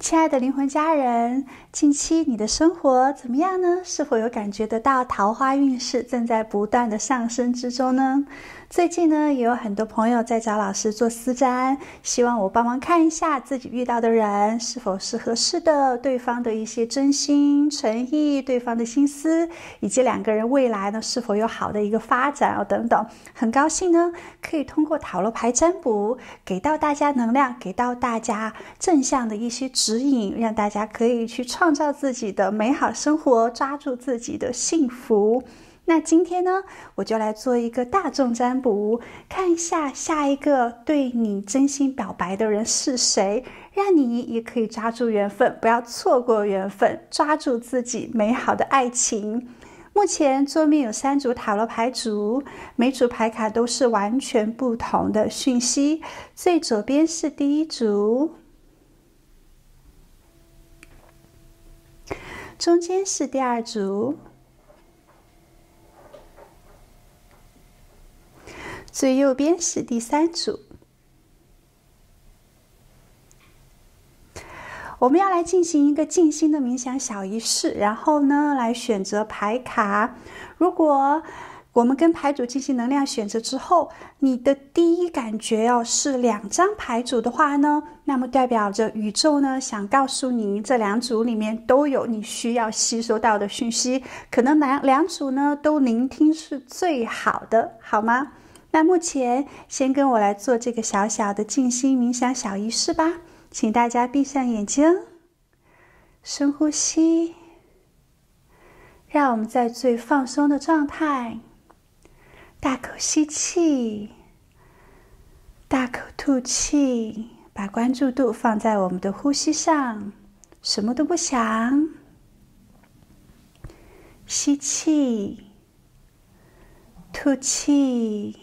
亲爱的灵魂家人，近期你的生活怎么样呢？是否有感觉得到桃花运势正在不断的上升之中呢？最近呢，也有很多朋友在找老师做私占，希望我帮忙看一下自己遇到的人是否是合适的，对方的一些真心诚意，对方的心思，以及两个人未来呢是否有好的一个发展等等。很高兴呢，可以通过塔罗牌占卜给到大家能量，给到大家正向的一些指引，让大家可以去创造自己的美好生活，抓住自己的幸福。那今天呢，我就来做一个大众占卜，看一下下一个对你真心表白的人是谁，让你也可以抓住缘分，不要错过缘分，抓住自己美好的爱情。目前桌面有3组塔罗牌组，每组牌卡都是完全不同的讯息。最左边是第一组，中间是第2组，最右边是第3组。我们要来进行一个静心的冥想小仪式，然后呢，来选择牌卡。如果我们跟牌组进行能量选择之后，你的第一感觉是2张牌组的话呢，那么代表着宇宙呢想告诉你，这2组里面都有你需要吸收到的讯息，可能两组呢都聆听是最好的，好吗？那目前先跟我来做这个小小的静心冥想小仪式吧，请大家闭上眼睛，深呼吸，让我们在最放松的状态，大口吸气，大口吐气，把关注度放在我们的呼吸上，什么都不想。吸气，吐气。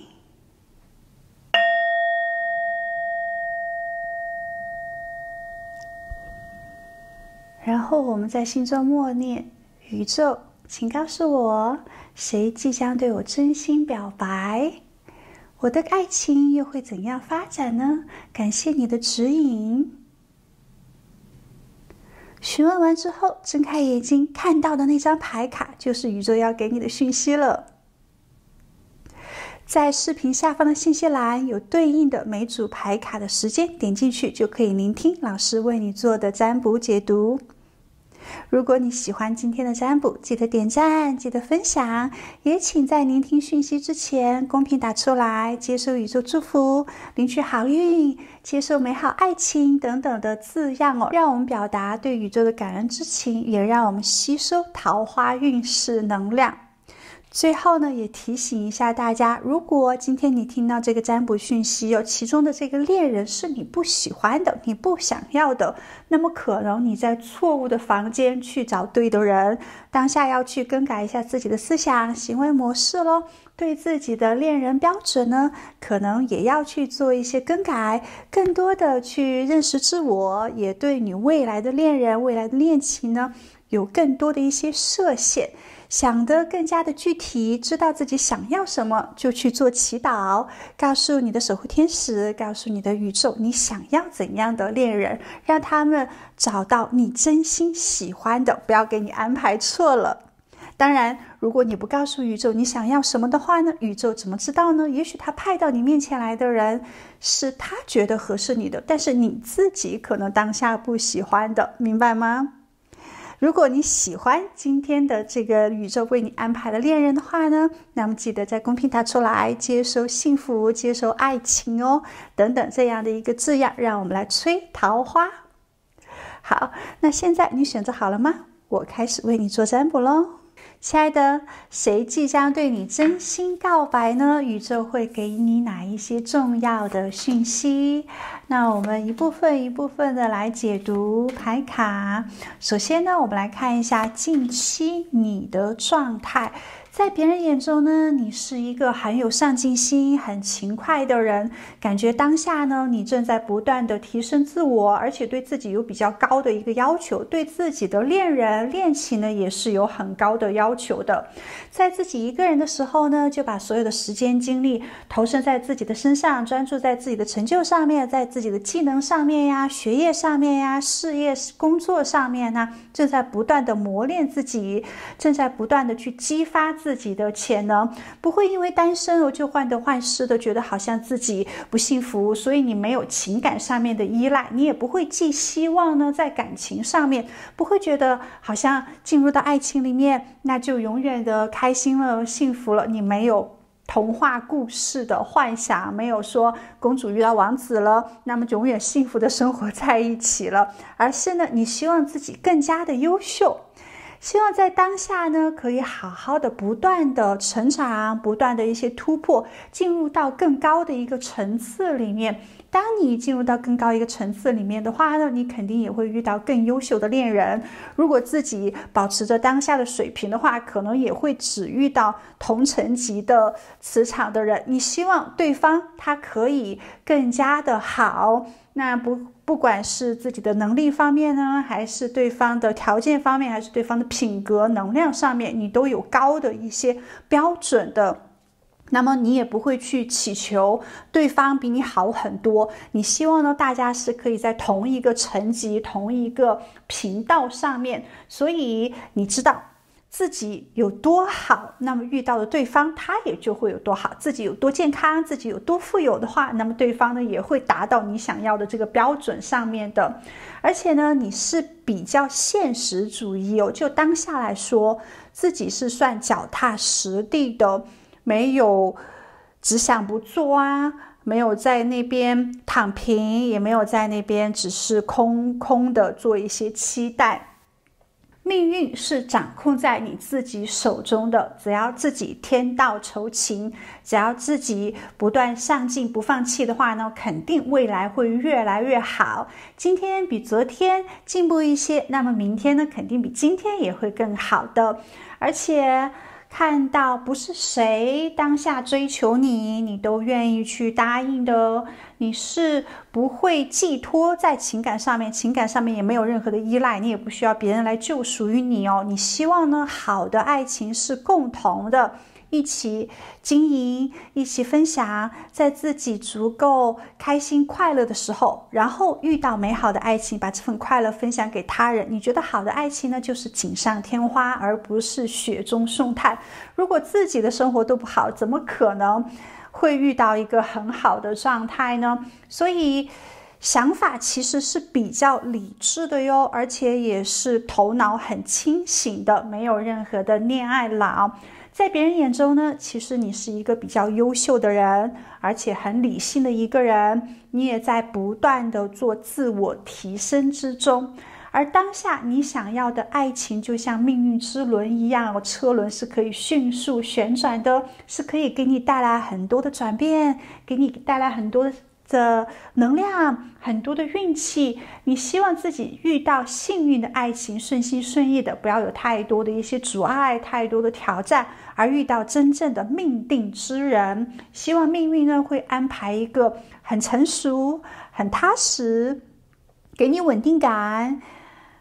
然后我们在心中默念：宇宙，请告诉我，谁即将对我真心表白？我的爱情又会怎样发展呢？感谢你的指引。询问完之后，睁开眼睛，看到的那张牌卡就是宇宙要给你的讯息了。在视频下方的信息栏有对应的每组牌卡的时间，点进去就可以聆听老师为你做的占卜解读。如果你喜欢今天的占卜，记得点赞，记得分享，也请在聆听讯息之前公屏打出来，接受宇宙祝福，领取好运，接受美好爱情等等的字样让我们表达对宇宙的感恩之情，也让我们吸收桃花运势能量。最后呢，也提醒一下大家，如果今天你听到这个占卜讯息其中的这个恋人是你不喜欢的，你不想要的，那么可能你在错误的房间去找对的人，当下要去更改一下自己的思想行为模式咯，对自己的恋人标准呢，可能也要去做一些更改，更多的去认识自我，也对你未来的恋人、未来的恋情呢，有更多的一些设限，想得更加的具体，知道自己想要什么就去做祈祷，告诉你的守护天使，告诉你的宇宙，你想要怎样的恋人，让他们找到你真心喜欢的，不要给你安排错了。当然，如果你不告诉宇宙你想要什么的话呢，宇宙怎么知道呢？也许他派到你面前来的人是他觉得合适你的，但是你自己可能当下不喜欢的，明白吗？如果你喜欢今天的这个宇宙为你安排的恋人的话呢，那么记得在公屏打出来，接受幸福，接受爱情等等这样的一个字样，让我们来催桃花。好，那现在你选择好了吗？我开始为你做占卜咯。亲爱的，谁即将对你真心告白呢？宇宙会给你哪一些重要的讯息？那我们一部分一部分的来解读牌卡。首先呢，我们来看一下近期你的状态。在别人眼中呢，你是一个很有上进心、很勤快的人，感觉当下呢，你正在不断的提升自我，而且对自己有比较高的一个要求，对自己的恋人、恋情呢，也是有很高的要求的。在自己一个人的时候呢，就把所有的时间精力投身在自己的身上，专注在自己的成就上面，在自自己的技能上面呀、学业上面呀、事业工作上面呢，正在不断的磨练自己，正在不断的去激发自己的潜能，不会因为单身而就患得患失的觉得好像自己不幸福，所以你没有情感上面的依赖，你也不会寄希望呢在感情上面，不会觉得好像进入到爱情里面那就永远的开心了、幸福了，你没有童话故事的幻想，没有说公主遇到王子了，那么永远幸福的生活在一起了，而是呢，你希望自己更加的优秀，希望在当下呢，可以好好的不断的成长，不断的一些突破，进入到更高的一个层次里面。当你进入到更高一个层次里面的话呢，你肯定也会遇到更优秀的恋人。如果自己保持着当下的水平的话，可能也会只遇到同层级的磁场的人。你希望对方他可以更加的好，那不管是自己的能力方面呢，还是对方的条件方面，还是对方的品格能量上面，你都有高的一些标准的，那么你也不会去祈求对方比你好很多，你希望呢大家是可以在同一个层级、同一个频道上面，所以你知道自己有多好，那么遇到的对方他也就会有多好，自己有多健康，自己有多富有的话，那么对方呢也会达到你想要的这个标准上面的。而且呢你是比较现实主义哦，就当下来说自己是算脚踏实地的，没有只想不做啊，没有在那边躺平，也没有在那边只是空空的做一些期待。命运是掌控在你自己手中的，只要自己天道酬勤，只要自己不断上进不放弃的话呢，肯定未来会越来越好。今天比昨天进步一些，那么明天呢肯定比今天也会更好的。而且看到不是谁当下追求你，你都愿意去答应的，你是不会寄托在情感上面，情感上面也没有任何的依赖，你也不需要别人来救赎于你哦。你希望呢，好的爱情是共同的，一起经营，一起分享，在自己足够开心快乐的时候，然后遇到美好的爱情，把这份快乐分享给他人。你觉得好的爱情呢，就是锦上添花，而不是雪中送炭。如果自己的生活都不好，怎么可能会遇到一个很好的状态呢？所以想法其实是比较理智的哟，而且也是头脑很清醒的，没有任何的恋爱脑。在别人眼中呢，其实你是一个比较优秀的人，而且很理性的一个人，你也在不断的做自我提升之中。而当下你想要的爱情就像命运之轮一样，车轮是可以迅速旋转的，是可以给你带来很多的转变，给你带来很多的能量，很多的运气。你希望自己遇到幸运的爱情，顺心顺意的，不要有太多的一些阻碍，太多的挑战，而遇到真正的命定之人。希望命运呢会安排一个很成熟、很踏实，给你稳定感，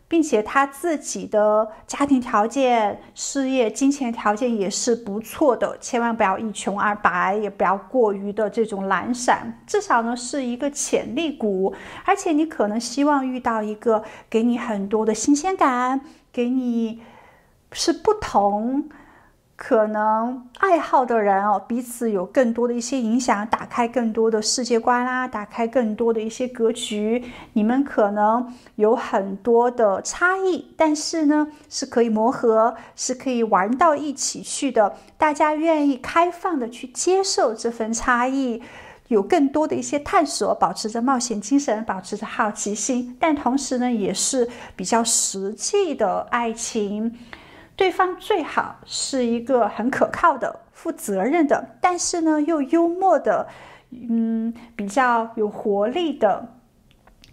并且他自己的家庭条件、事业、金钱条件也是不错的，千万不要一穷二白，也不要过于的这种懒散，至少呢是一个潜力股。而且你可能希望遇到一个给你很多的新鲜感，给你是不同可能爱好的人哦，彼此有更多的一些影响，打开更多的世界观啦，打开更多的一些格局。你们可能有很多的差异，但是呢是可以磨合，是可以玩到一起去的。大家愿意开放的去接受这份差异，有更多的一些探索，保持着冒险精神，保持着好奇心，但同时呢也是比较实际的爱情。对方最好是一个很可靠的、负责任的，但是呢又幽默的，比较有活力的，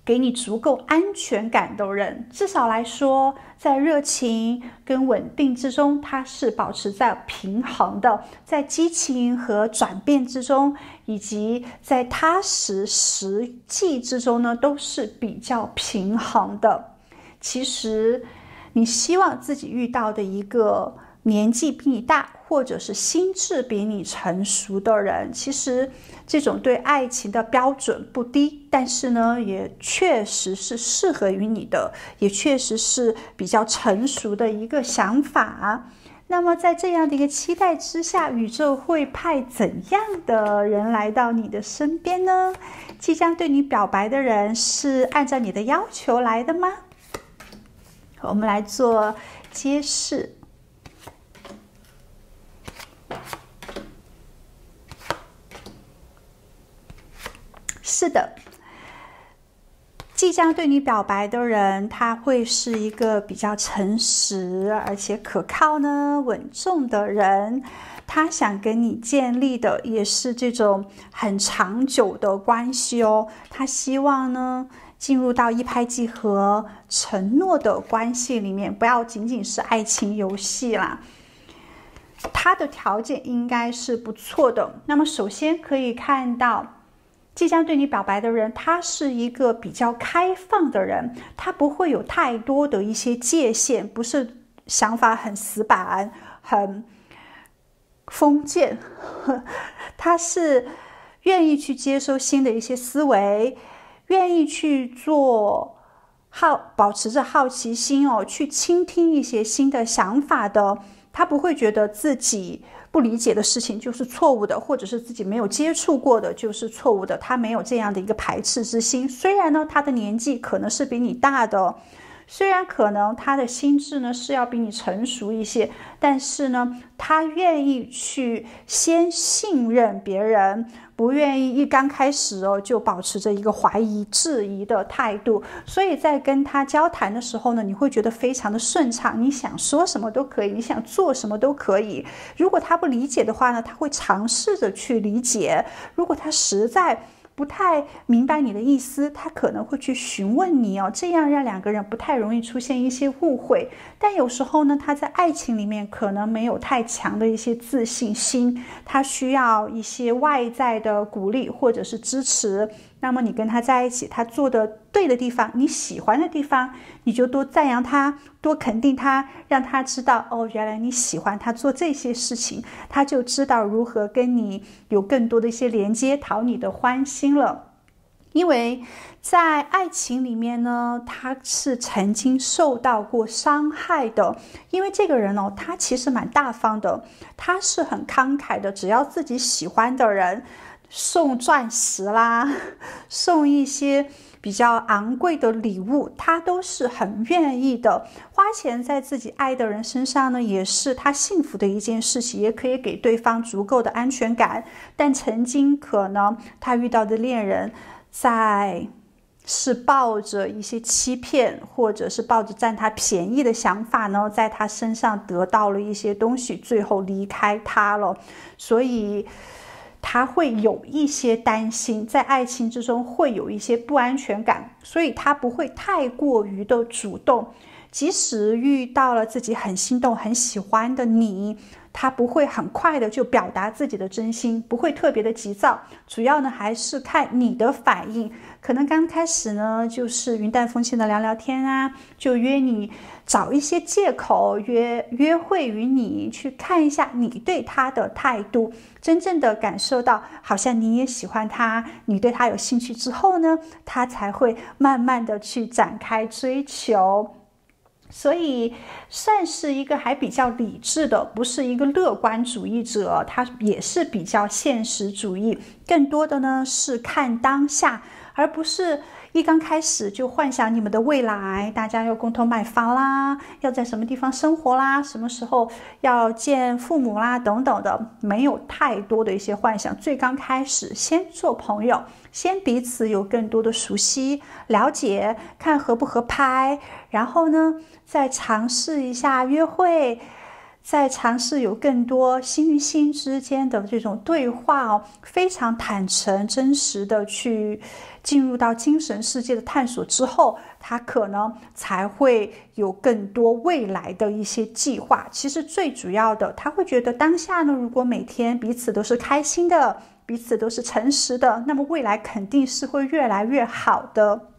给你足够安全感的人。至少来说，在热情跟稳定之中，它是保持在平衡的，在激情和转变之中，以及在踏实实际之中呢，都是比较平衡的。其实你希望自己遇到的一个年纪比你大，或者是心智比你成熟的人，其实这种对爱情的标准不低，但是呢，也确实是适合于你的，也确实是比较成熟的一个想法。那么在这样的一个期待之下，宇宙会派怎样的人来到你的身边呢？即将对你表白的人是按照你的要求来的吗？我们来做揭示。是的，即将对你表白的人，他会是一个比较诚实而且可靠呢、稳重的人。他想跟你建立的也是这种很长久的关系哦。他希望呢，进入到一拍即合、承诺的关系里面，不要仅仅是爱情游戏啦。他的条件应该是不错的。那么首先可以看到，即将对你表白的人，他是一个比较开放的人，他不会有太多的一些界限，不是想法很死板、很封建，他是愿意去接受新的一些思维，愿意去做保持着好奇心哦，去倾听一些新的想法的。他不会觉得自己不理解的事情就是错误的，或者是自己没有接触过的就是错误的，他没有这样的一个排斥之心。虽然呢，他的年纪可能是比你大的，虽然可能他的心智呢是要比你成熟一些，但是呢，他愿意去先信任别人，不愿意一刚开始就保持着一个怀疑质疑的态度。所以在跟他交谈的时候呢，你会觉得非常的顺畅，你想说什么都可以，你想做什么都可以。如果他不理解的话呢，他会尝试着去理解。如果他实在不太明白你的意思，他可能会去询问你哦，这样让两个人不太容易出现一些误会。但有时候呢，他在爱情里面可能没有太强的一些自信心，他需要一些外在的鼓励或者是支持。那么你跟他在一起，他做的对的地方，你喜欢的地方，你就多赞扬他，多肯定他，让他知道哦，原来你喜欢他做这些事情，他就知道如何跟你有更多的一些连接，讨你的欢心了。因为在爱情里面呢，他是曾经受到过伤害的。因为这个人哦，他其实蛮大方的，他是很慷慨的，只要自己喜欢的人送钻石啦，送一些比较昂贵的礼物，他都是很愿意的。花钱在自己爱的人身上呢，也是他幸福的一件事情，也可以给对方足够的安全感。但曾经可能他遇到的恋人是抱着一些欺骗，或者是抱着占他便宜的想法呢，在他身上得到了一些东西，最后离开他了。所以他会有一些担心，在爱情之中会有一些不安全感，所以他不会太过于的主动。即使遇到了自己很心动、很喜欢的你，他不会很快的就表达自己的真心，不会特别的急躁，主要呢还是看你的反应。可能刚开始呢，就是云淡风轻的聊聊天啊，就约你找一些借口约会与你，去看一下你对他的态度，真正的感受到好像你也喜欢他，你对他有兴趣之后呢，他才会慢慢的去展开追求。所以算是一个还比较理智的，不是一个乐观主义者，他也是比较现实主义，更多的呢是看当下，而不是一刚开始就幻想你们的未来，大家要共同买房啦，要在什么地方生活啦，什么时候要见父母啦等等的，没有太多的一些幻想。最刚开始先做朋友，先彼此有更多的熟悉了解，看合不合拍，然后呢再尝试一下约会，再尝试有更多心与心之间的这种对话哦，非常坦诚真实的去进入到精神世界的探索之后，他可能才会有更多未来的一些计划。其实最主要的，他会觉得当下呢，如果每天彼此都是开心的，彼此都是诚实的，那么未来肯定是会越来越好的。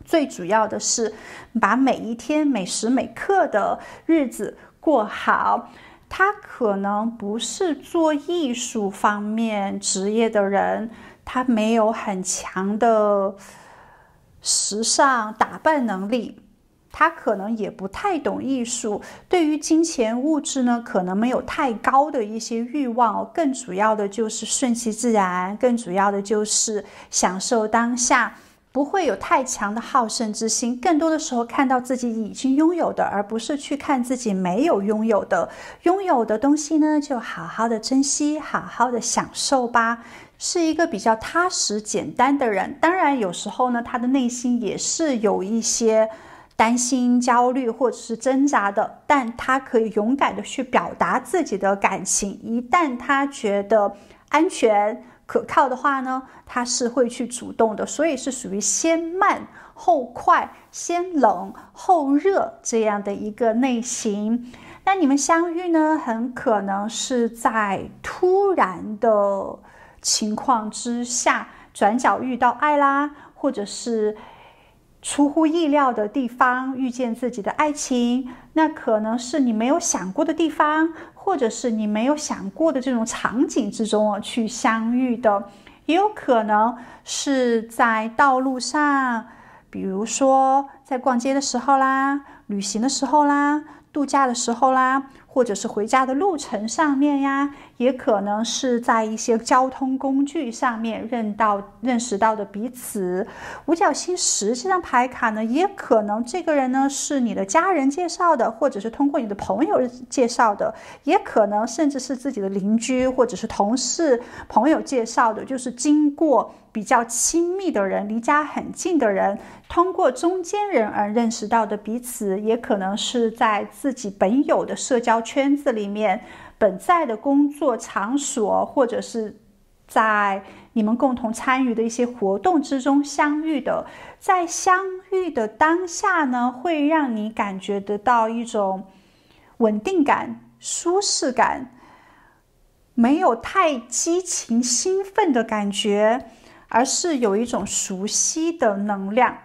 最主要的是把每一天每时每刻的日子过好。他可能不是做艺术方面职业的人，他没有很强的时尚打扮能力，他可能也不太懂艺术，对于金钱物质呢，可能没有太高的一些欲望，更主要的就是顺其自然，更主要的就是享受当下，不会有太强的好胜之心，更多的时候看到自己已经拥有的，而不是去看自己没有拥有的。拥有的东西呢，就好好的珍惜，好好的享受吧。是一个比较踏实简单的人，当然有时候呢，他的内心也是有一些担心、焦虑或者是挣扎的，但他可以勇敢的去表达自己的感情。一旦他觉得安全可靠的话呢，他是会去主动的，所以是属于先慢后快，先冷后热这样的一个类型。那你们相遇呢，很可能是在突然的情况之下，转角遇到爱啦，或者是出乎意料的地方遇见自己的爱情，那可能是你没有想过的地方，或者是你没有想过的这种场景之中去相遇的，也有可能是在道路上，比如说在逛街的时候啦，旅行的时候啦，度假的时候啦，或者是回家的路程上面呀，也可能是在一些交通工具上面认识到的彼此。五角星10这张牌卡呢，也可能这个人呢是你的家人介绍的，或者是通过你的朋友介绍的，也可能甚至是自己的邻居或者是同事朋友介绍的，就是经过比较亲密的人，离家很近的人，通过中间人而认识到的彼此，也可能是在自己本有的社交圈子里面，本在的工作场所，或者是在你们共同参与的一些活动之中相遇的。在相遇的当下呢，会让你感觉得到一种稳定感、舒适感，没有太激情兴奋的感觉，而是有一种熟悉的能量。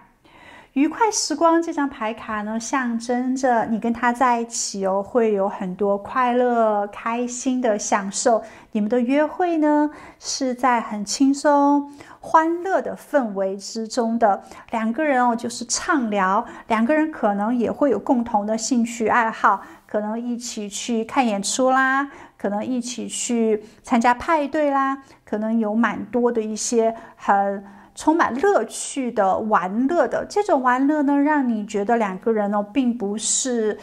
愉快时光这张牌卡呢，象征着你跟他在一起会有很多快乐、开心的享受。你们的约会呢，是在很轻松、欢乐的氛围之中的。两个人就是畅聊，两个人可能也会有共同的兴趣爱好，可能一起去看演出啦，可能一起去参加派对啦，可能有蛮多的一些很充满乐趣的玩乐的。这种玩乐呢，让你觉得两个人并不是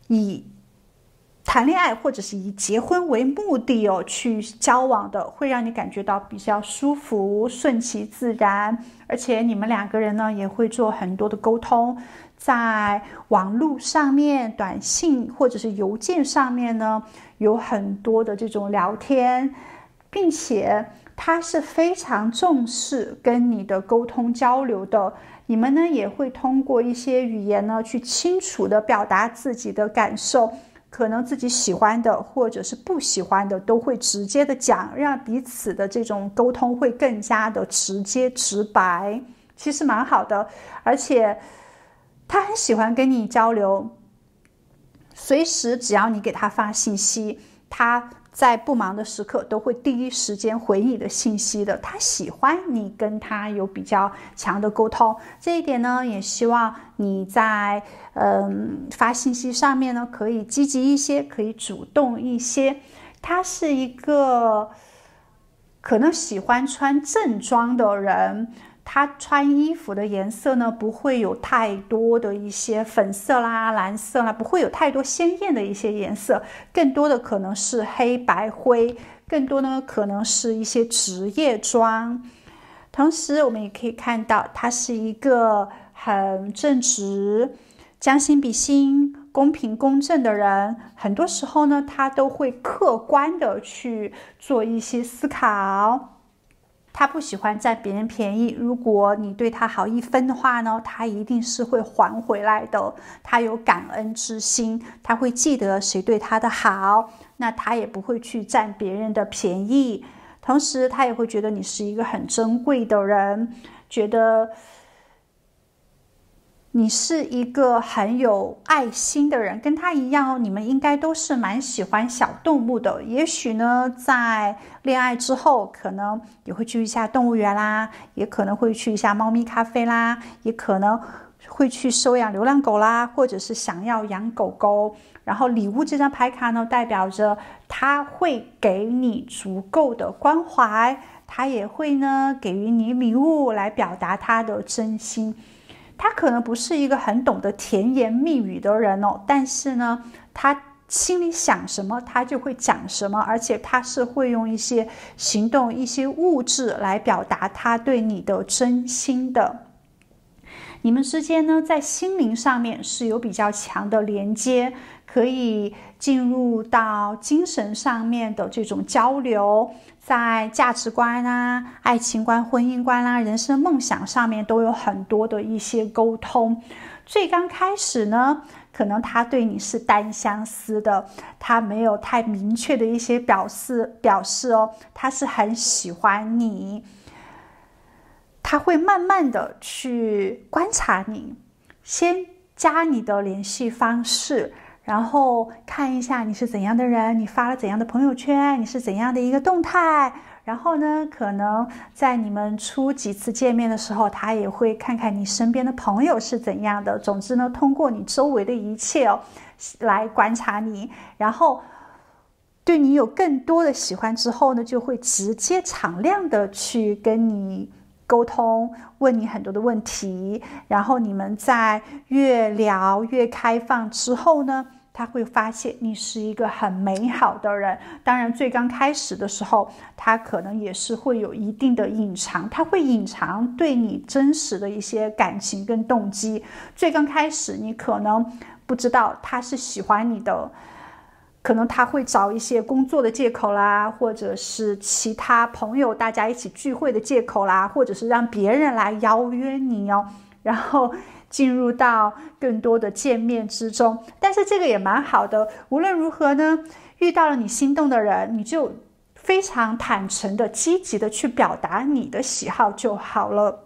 以谈恋爱或者是以结婚为目的去交往的，会让你感觉到比较舒服、顺其自然。而且你们两个人呢，也会做很多的沟通，在网络上面、短信或者是邮件上面呢，有很多的这种聊天，并且他是非常重视跟你的沟通交流的。你们呢，也会通过一些语言呢，去清楚的表达自己的感受，可能自己喜欢的或者是不喜欢的都会直接的讲，让彼此的这种沟通会更加的直接直白，其实蛮好的。而且他很喜欢跟你交流，随时只要你给他发信息，他在不忙的时刻都会第一时间回你的信息的。他喜欢你跟他有比较强的沟通，这一点呢，也希望你在发信息上面呢，可以积极一些，可以主动一些。他是一个可能喜欢穿正装的人，他穿衣服的颜色呢，不会有太多的一些粉色啦、蓝色啦，不会有太多鲜艳的一些颜色，更多的可能是黑白灰，更多呢可能是一些职业装。同时我们也可以看到，他是一个很正直、将心比心、公平公正的人。很多时候呢，他都会客观的去做一些思考，他不喜欢占别人便宜，如果你对他好1分的话呢，他一定是会还回来的。他有感恩之心，他会记得谁对他的好，那他也不会去占别人的便宜。同时他也会觉得你是一个很珍贵的人，觉得你是一个很有爱心的人，跟他一样哦，你们应该都是蛮喜欢小动物的。也许呢，在恋爱之后，可能也会去一下动物园啦，也可能会去一下猫咪咖啡啦，也可能会去收养流浪狗啦，或者是想要养狗狗。然后礼物这张牌卡呢，代表着他会给你足够的关怀，他也会呢给予你礼物来表达他的真心。他可能不是一个很懂得甜言蜜语的人哦，但是呢，他心里想什么，他就会讲什么，而且他是会用一些行动、一些物质来表达他对你的真心的。你们之间呢，在心灵上面是有比较强的连接，可以进入到精神上面的这种交流，在价值观啊、爱情观、婚姻观啊、人生梦想上面都有很多的一些沟通。最刚开始呢，可能他对你是单相思的，他没有太明确的一些表示哦，他是很喜欢你。他会慢慢的去观察你，先加你的联系方式，然后看一下你是怎样的人，你发了怎样的朋友圈，你是怎样的一个动态。然后呢，可能在你们初几次见面的时候，他也会看看你身边的朋友是怎样的。总之呢，通过你周围的一切来观察你，然后对你有更多的喜欢之后呢，就会直接敞亮的去跟你沟通，问你很多的问题，然后你们在越聊越开放之后呢，他会发现你是一个很美好的人。当然最刚开始的时候，他可能也是会有一定的隐藏，他会隐藏对你真实的一些感情跟动机。最刚开始你可能不知道他是喜欢你的，可能他会找一些工作的借口啦，或者是其他朋友大家一起聚会的借口啦，或者是让别人来邀约你哦，然后进入到更多的见面之中。但是这个也蛮好的，无论如何呢，遇到了你心动的人，你就非常坦诚的、积极的去表达你的喜好就好了。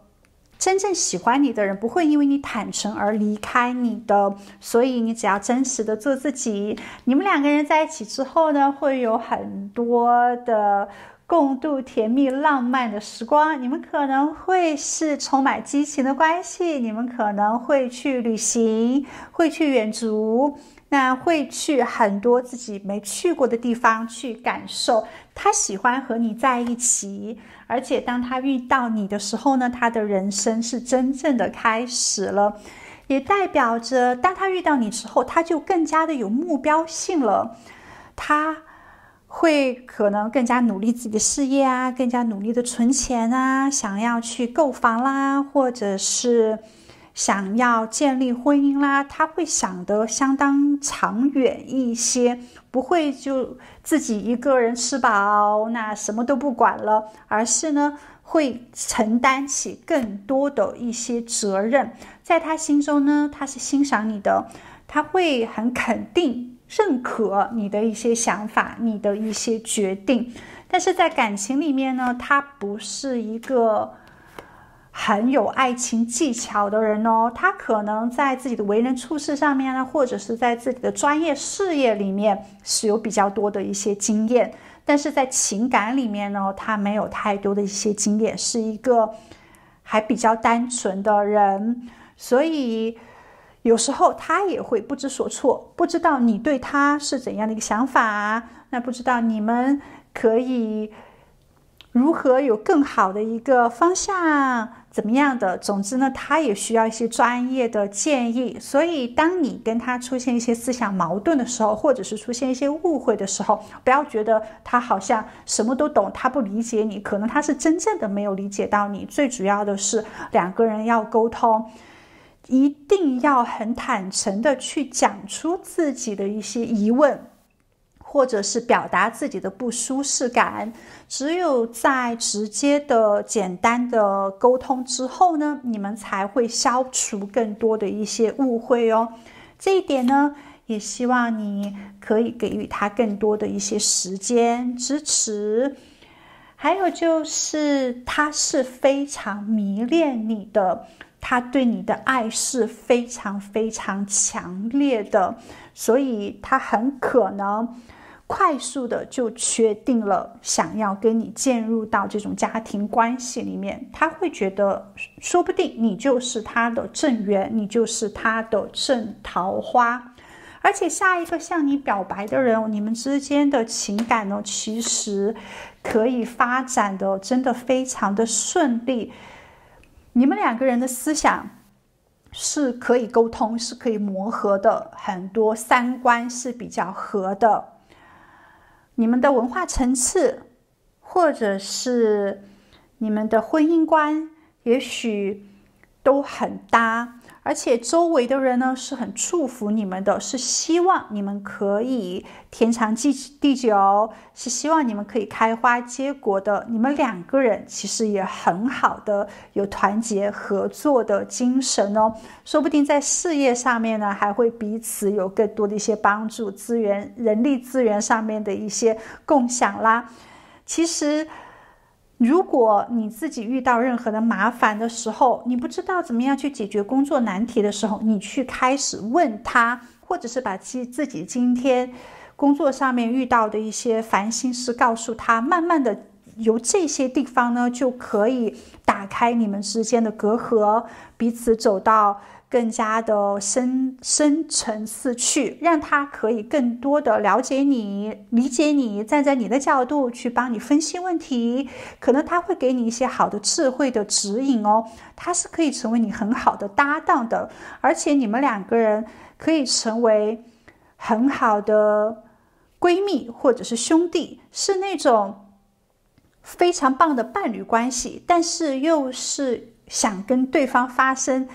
真正喜欢你的人不会因为你坦诚而离开你的，所以你只要真实的做自己。你们两个人在一起之后呢，会有很多的共度甜蜜浪漫的时光，你们可能会是充满激情的关系，你们可能会去旅行，会去远足，那会去很多自己没去过的地方去感受。他喜欢和你在一起，而且当他遇到你的时候呢，他的人生是真正的开始了，也代表着当他遇到你之后，他就更加的有目标性了，他会可能更加努力自己的事业啊，更加努力的存钱啊，想要去购房啦，或者是想要建立婚姻啦，他会想得相当长远一些，不会就自己一个人吃饱，那什么都不管了，而是呢会承担起更多的一些责任。在他心中呢，他是欣赏你的，他会很肯定认可你的一些想法，你的一些决定。但是在感情里面呢，他不是一个很有爱情技巧的人哦，他可能在自己的为人处事上面呢，或者是在自己的专业事业里面是有比较多的一些经验，但是在情感里面呢，他没有太多的一些经验，是一个还比较单纯的人，所以有时候他也会不知所措，不知道你对他是怎样的一个想法，那不知道你们可以如何有更好的一个方向，怎么样的。总之呢，他也需要一些专业的建议。所以当你跟他出现一些思想矛盾的时候，或者是出现一些误会的时候，不要觉得他好像什么都懂，他不理解你，可能他是真正的没有理解到你。最主要的是两个人要沟通，一定要很坦诚的去讲出自己的一些疑问，或者是表达自己的不舒适感。只有在直接的简单的沟通之后呢，你们才会消除更多的一些误会哦。这一点呢，也希望你可以给予他更多的一些时间支持。还有就是他是非常迷恋你的，他对你的爱是非常非常强烈的，所以他很可能快速的就确定了想要跟你渐入到这种家庭关系里面。他会觉得说不定你就是他的正缘，你就是他的正桃花。而且下一个向你表白的人，你们之间的情感呢，其实可以发展的真的非常的顺利。你们两个人的思想是可以沟通，是可以磨合的，很多三观是比较合的。你们的文化层次，或者是你们的婚姻观，也许都很搭。而且周围的人呢是很祝福你们的，是希望你们可以天长地久，是希望你们可以开花结果的。你们两个人其实也很好的有团结合作的精神哦，说不定在事业上面呢还会彼此有更多的一些帮助，人力资源上面的一些共享啦。其实如果你自己遇到任何的麻烦的时候，你不知道怎么样去解决工作难题的时候，你去开始问他，或者是把自己今天工作上面遇到的一些烦心事告诉他，慢慢的由这些地方呢就可以打开你们之间的隔阂，彼此走到更加的深层次去，让他可以更多的了解你，理解你，站在你的角度去帮你分析问题，可能他会给你一些好的智慧的指引哦，他是可以成为你很好的搭档的，而且你们两个人可以成为很好的闺蜜或者是兄弟，是那种非常棒的伴侣关系，但是又是想跟对方发生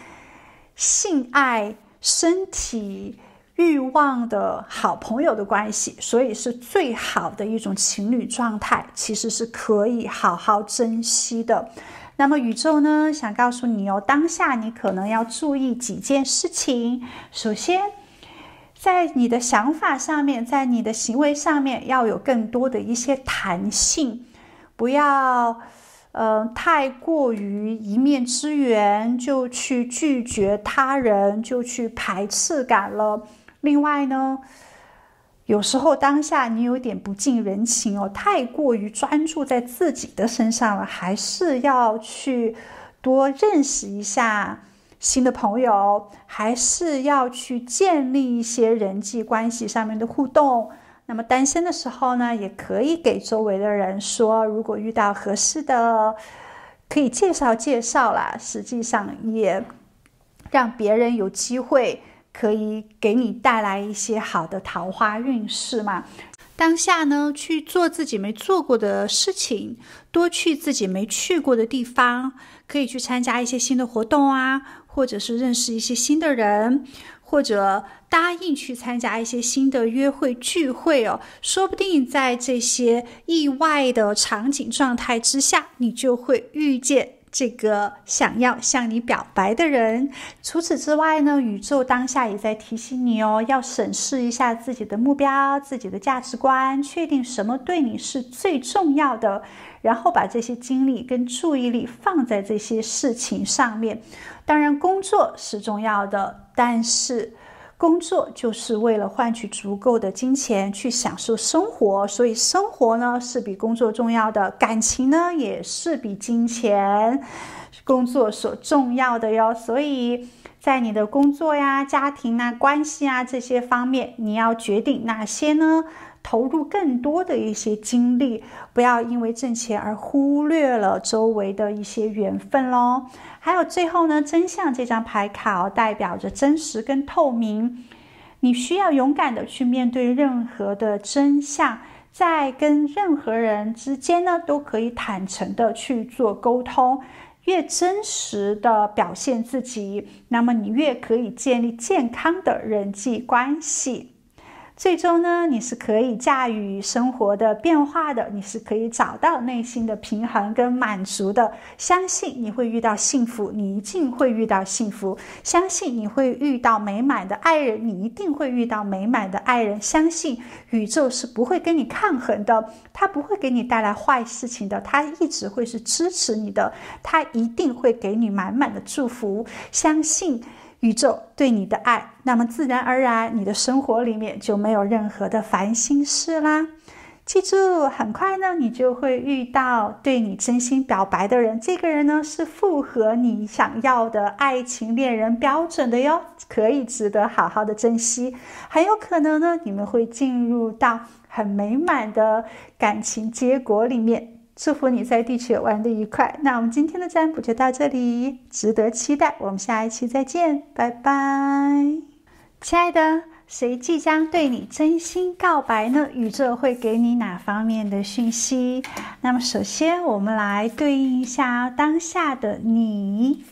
性爱、身体欲望的好朋友的关系，所以是最好的一种情侣状态，其实是可以好好珍惜的。那么宇宙呢，想告诉你哦，当下你可能要注意几件事情。首先，在你的想法上面，在你的行为上面要有更多的一些弹性，不要太过于一面之缘就去拒绝他人，就去排斥感了。另外呢，有时候当下你有点不近人情哦，太过于专注在自己的身上了，还是要去多认识一下新的朋友，还是要去建立一些人际关系上面的互动。那么单身的时候呢，也可以给周围的人说，如果遇到合适的，可以介绍啦。实际上也让别人有机会可以给你带来一些好的桃花运势嘛。当下呢，去做自己没做过的事情，多去自己没去过的地方，可以去参加一些新的活动啊，或者是认识一些新的人，或者答应去参加一些新的约会聚会哦，说不定在这些意外的场景状态之下，你就会遇见这个想要向你表白的人。除此之外呢，宇宙当下也在提醒你哦，要审视一下自己的目标、自己的价值观，确定什么对你是最重要的，然后把这些精力跟注意力放在这些事情上面。当然工作是重要的，但是工作就是为了换取足够的金钱去享受生活，所以生活呢是比工作重要的，感情呢也是比金钱、工作所重要的哟。所以在你的工作呀、家庭啊、关系啊这些方面，你要决定哪些呢投入更多的一些精力，不要因为挣钱而忽略了周围的一些缘分咯。还有最后呢，真相这张牌卡代表着真实跟透明，你需要勇敢的去面对任何的真相，在跟任何人之间呢都可以坦诚的去做沟通，越真实的表现自己，那么你越可以建立健康的人际关系。最终呢，你是可以驾驭生活的变化的，你是可以找到内心的平衡跟满足的。相信你会遇到幸福，你一定会遇到幸福。相信你会遇到美满的爱人，你一定会遇到美满的爱人。相信宇宙是不会跟你抗衡的，它不会给你带来坏事情的，它一直会是支持你的，它一定会给你满满的祝福。相信宇宙对你的爱，那么自然而然你的生活里面就没有任何的烦心事啦。记住，很快呢你就会遇到对你真心表白的人，这个人呢是符合你想要的爱情恋人标准的哟，可以值得好好的珍惜。很有可能呢你们会进入到很美满的感情结果里面。祝福你在地球玩得愉快。那我们今天的占卜就到这里，值得期待。我们下一期再见，拜拜。亲爱的，谁即将对你真心告白呢？宇宙会给你哪方面的讯息？那么首先我们来对应一下当下的你。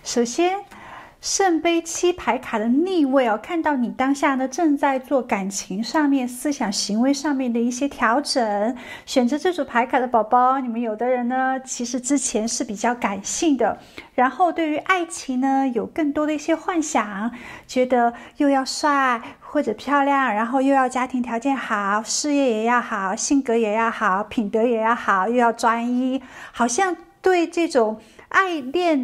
首先圣杯7牌卡的逆位哦，看到你当下呢正在做感情上面、思想行为上面的一些调整。选择这组牌卡的宝宝，你们有的人呢其实之前是比较感性的，然后对于爱情呢有更多的一些幻想，觉得又要帅或者漂亮，然后又要家庭条件好，事业也要好，性格也要好，品德也要好，又要专一，好像对这种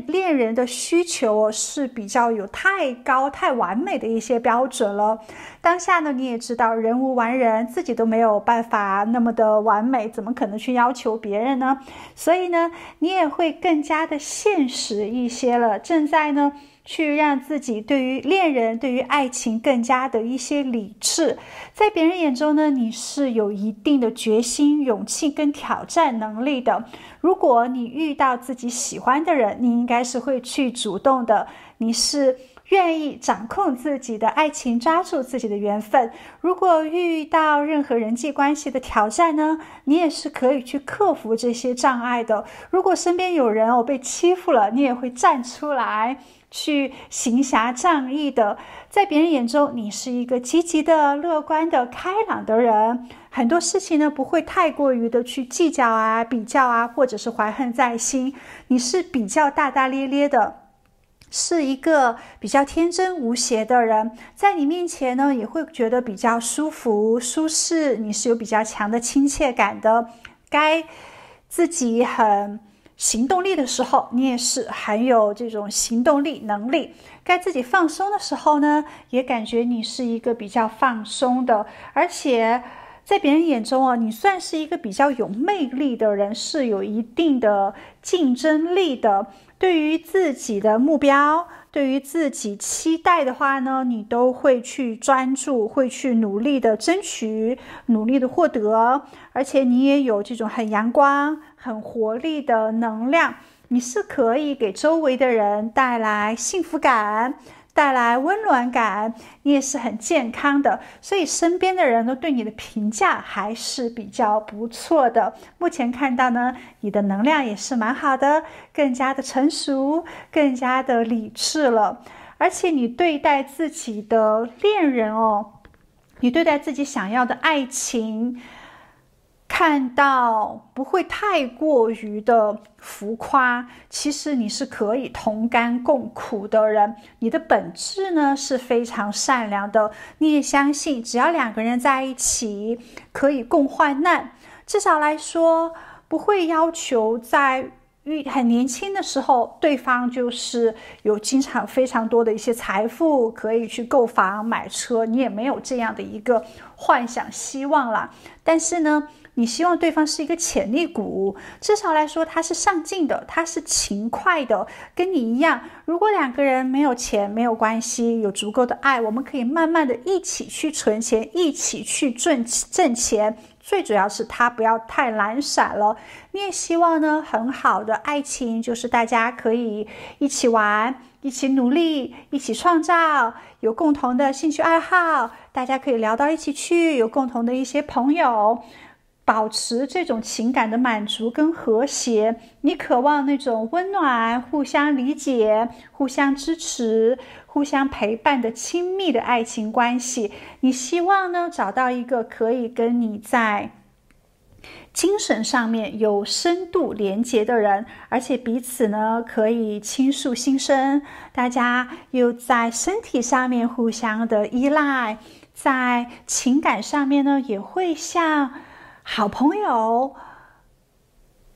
恋人的需求是比较有太高太完美的一些标准了。当下呢你也知道人无完人，自己都没有办法那么的完美，怎么可能去要求别人呢？所以呢你也会更加的现实一些了，正在呢去让自己对于恋人、对于爱情更加的一些理智。在别人眼中呢，你是有一定的决心、勇气跟挑战能力的。如果你遇到自己喜欢的人，你应该是会去主动的，你是愿意掌控自己的爱情，抓住自己的缘分。如果遇到任何人际关系的挑战呢，你也是可以去克服这些障碍的。如果身边有人被欺负了，你也会站出来去行侠仗义的。在别人眼中，你是一个积极的、乐观的、开朗的人。很多事情呢，不会太过于的去计较啊、比较啊，或者是怀恨在心。你是比较大大咧咧的，是一个比较天真无邪的人，在你面前呢，也会觉得比较舒服、舒适。你是有比较强的亲切感的，该自己很行动力的时候，你也是很有这种行动力能力。该自己放松的时候呢，也感觉你是一个比较放松的，而且在别人眼中你算是一个比较有魅力的人，是有一定的竞争力的。对于自己的目标，对于自己期待的话呢，你都会去专注，会去努力的争取，努力的获得。而且你也有这种很阳光、很活力的能量，你是可以给周围的人带来幸福感，带来温暖感，你也是很健康的，所以身边的人都对你的评价还是比较不错的。目前看到呢，你的能量也是蛮好的，更加的成熟，更加的理智了。而且你对待自己的恋人你对待自己想要的爱情，看到不会太过于的浮夸，其实你是可以同甘共苦的人。你的本质呢是非常善良的，你也相信只要两个人在一起可以共患难，至少来说不会要求在很年轻的时候对方就是有经常非常多的一些财富可以去购房买车，你也没有这样的一个幻想希望啦。但是呢你希望对方是一个潜力股，至少来说他是上进的，他是勤快的，跟你一样。如果两个人没有钱没有关系，有足够的爱，我们可以慢慢的一起去存钱，一起去挣钱。最主要是他不要太懒散了。你也希望呢很好的爱情就是大家可以一起玩，一起努力，一起创造，有共同的兴趣爱好，大家可以聊到一起去，有共同的一些朋友，保持这种情感的满足跟和谐，你渴望那种温暖、互相理解、互相支持、互相陪伴的亲密的爱情关系。你希望呢找到一个可以跟你在精神上面有深度连结的人，而且彼此呢可以倾诉心声，大家又在身体上面互相的依赖，在情感上面呢也会像好朋友、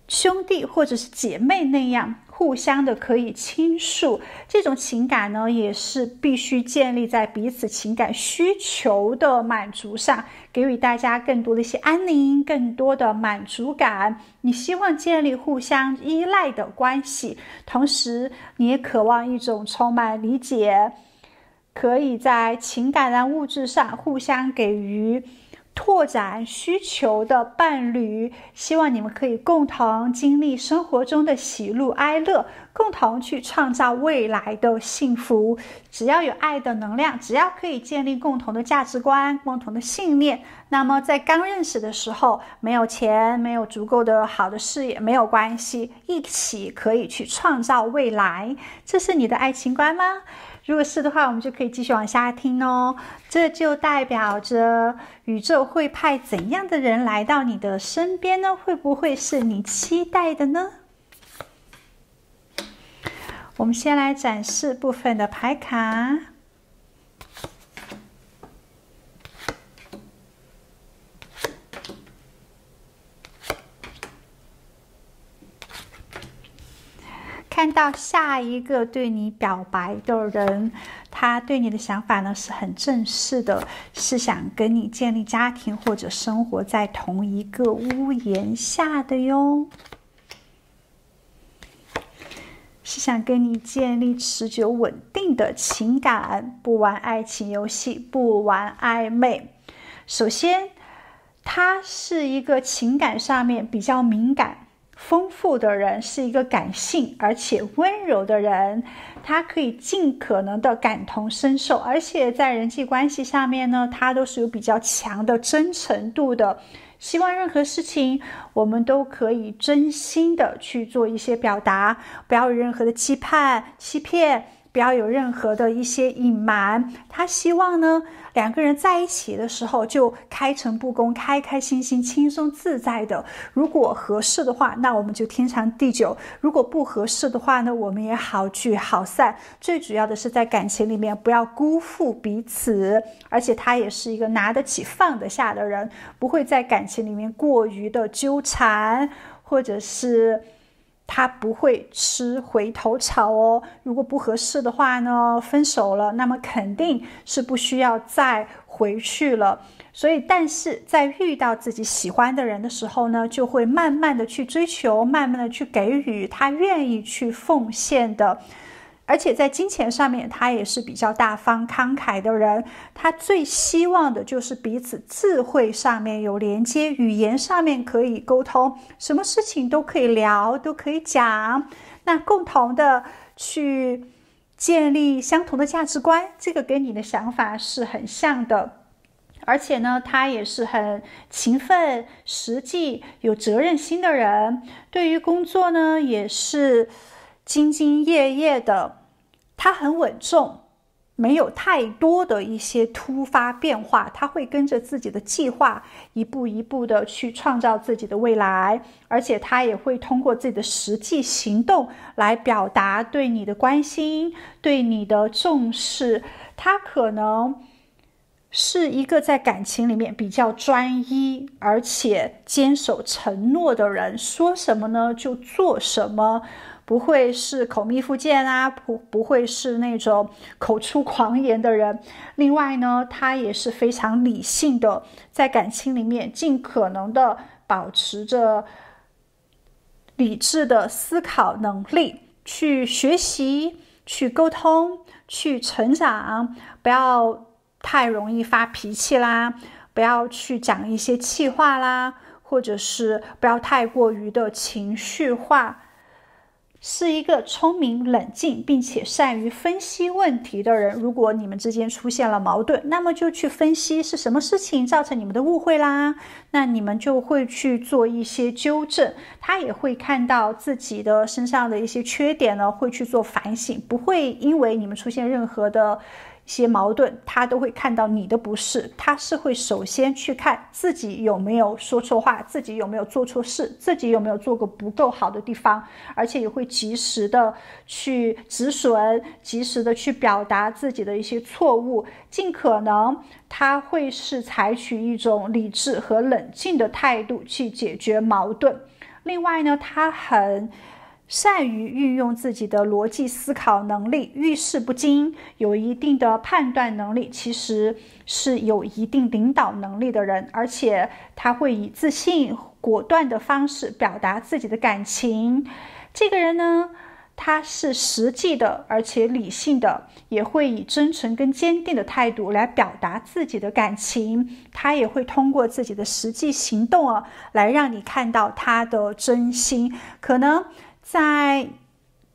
兄弟或者是姐妹那样互相的可以倾诉。这种情感呢也是必须建立在彼此情感需求的满足上，给予大家更多的一些安宁，更多的满足感。你希望建立互相依赖的关系，同时你也渴望一种充满理解，可以在情感和物质上互相给予拓展需求的伴侣。希望你们可以共同经历生活中的喜怒哀乐，共同去创造未来的幸福。只要有爱的能量，只要可以建立共同的价值观、共同的信念，那么在刚认识的时候，没有钱，没有足够的好的事业，没有关系，一起可以去创造未来。这是你的爱情观吗？如果是的话，我们就可以继续往下听哦。这就代表着宇宙会派怎样的人来到你的身边呢？会不会是你期待的呢？我们先来展示部分的牌卡。看到下一个对你表白的人，他对你的想法呢是很正式的，是想跟你建立家庭或者生活在同一个屋檐下的哟，是想跟你建立持久稳定的情感，不玩爱情游戏，不玩暧昧。首先，他是一个情感上面比较敏感丰富的人，是一个感性而且温柔的人，他可以尽可能的感同身受，而且在人际关系上面呢，他都是有比较强的真诚度的。希望任何事情我们都可以真心的去做一些表达，不要有任何的期盼、欺骗，不要有任何的一些隐瞒。他希望呢，两个人在一起的时候就开诚布公、开开心心、轻松自在的。如果合适的话，那我们就天长地久；如果不合适的话呢，我们也好聚好散。最主要的是在感情里面不要辜负彼此，而且他也是一个拿得起放得下的人，不会在感情里面过于的纠缠，或者是他不会吃回头草哦。如果不合适的话呢，分手了，那么肯定是不需要再回去了。所以但是在遇到自己喜欢的人的时候呢，就会慢慢的去追求，慢慢的去给予，他愿意去奉献的。而且在金钱上面，他也是比较大方慷慨的人，他最希望的就是彼此智慧上面有连接，语言上面可以沟通，什么事情都可以聊，都可以讲，那共同的去建立相同的价值观，这个跟你的想法是很像的。而且呢，他也是很勤奋、实际、有责任心的人，对于工作呢也是兢兢业业的，他很稳重，没有太多的一些突发变化，他会跟着自己的计划一步一步的去创造自己的未来，而且他也会通过自己的实际行动来表达对你的关心，对你的重视。他可能是一个在感情里面比较专一而且坚守承诺的人，说什么呢就做什么，不会是口蜜腹剑啊，不会是那种口出狂言的人。另外呢，他也是非常理性的，在感情里面尽可能的保持着理智的思考能力，去学习，去沟通，去成长，不要太容易发脾气啦，不要去讲一些气话啦，或者是不要太过于的情绪化。是一个聪明、冷静并且善于分析问题的人。如果你们之间出现了矛盾，那么就去分析是什么事情造成你们的误会啦，那你们就会去做一些纠正。他也会看到自己的身上的一些缺点呢，会去做反省，不会因为你们出现任何的一些矛盾，他都会看到你的不是，他是会首先去看自己有没有说错话，自己有没有做错事，自己有没有做过不够好的地方，而且也会及时的去止损，及时的去表达自己的一些错误，尽可能他会是采取一种理智和冷静的态度去解决矛盾。另外呢，他很善于运用自己的逻辑思考能力，遇事不惊，有一定的判断能力，其实是有一定领导能力的人，而且他会以自信果断的方式表达自己的感情。这个人呢，他是实际的而且理性的，也会以真诚跟坚定的态度来表达自己的感情，他也会通过自己的实际行动来让你看到他的真心。可能在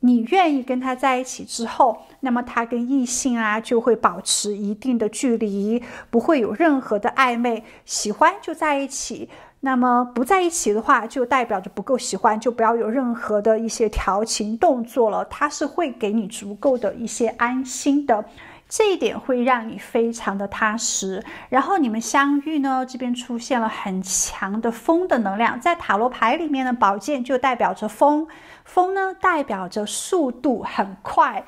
你愿意跟他在一起之后，那么他跟异性就会保持一定的距离，不会有任何的暧昧，喜欢就在一起，那么不在一起的话就代表着不够喜欢，就不要有任何的一些调情动作了，他是会给你足够的一些安心的，这一点会让你非常的踏实。然后你们相遇呢，这边出现了很强的风的能量，在塔罗牌里面呢，宝剑就代表着风，风呢代表着速度很快，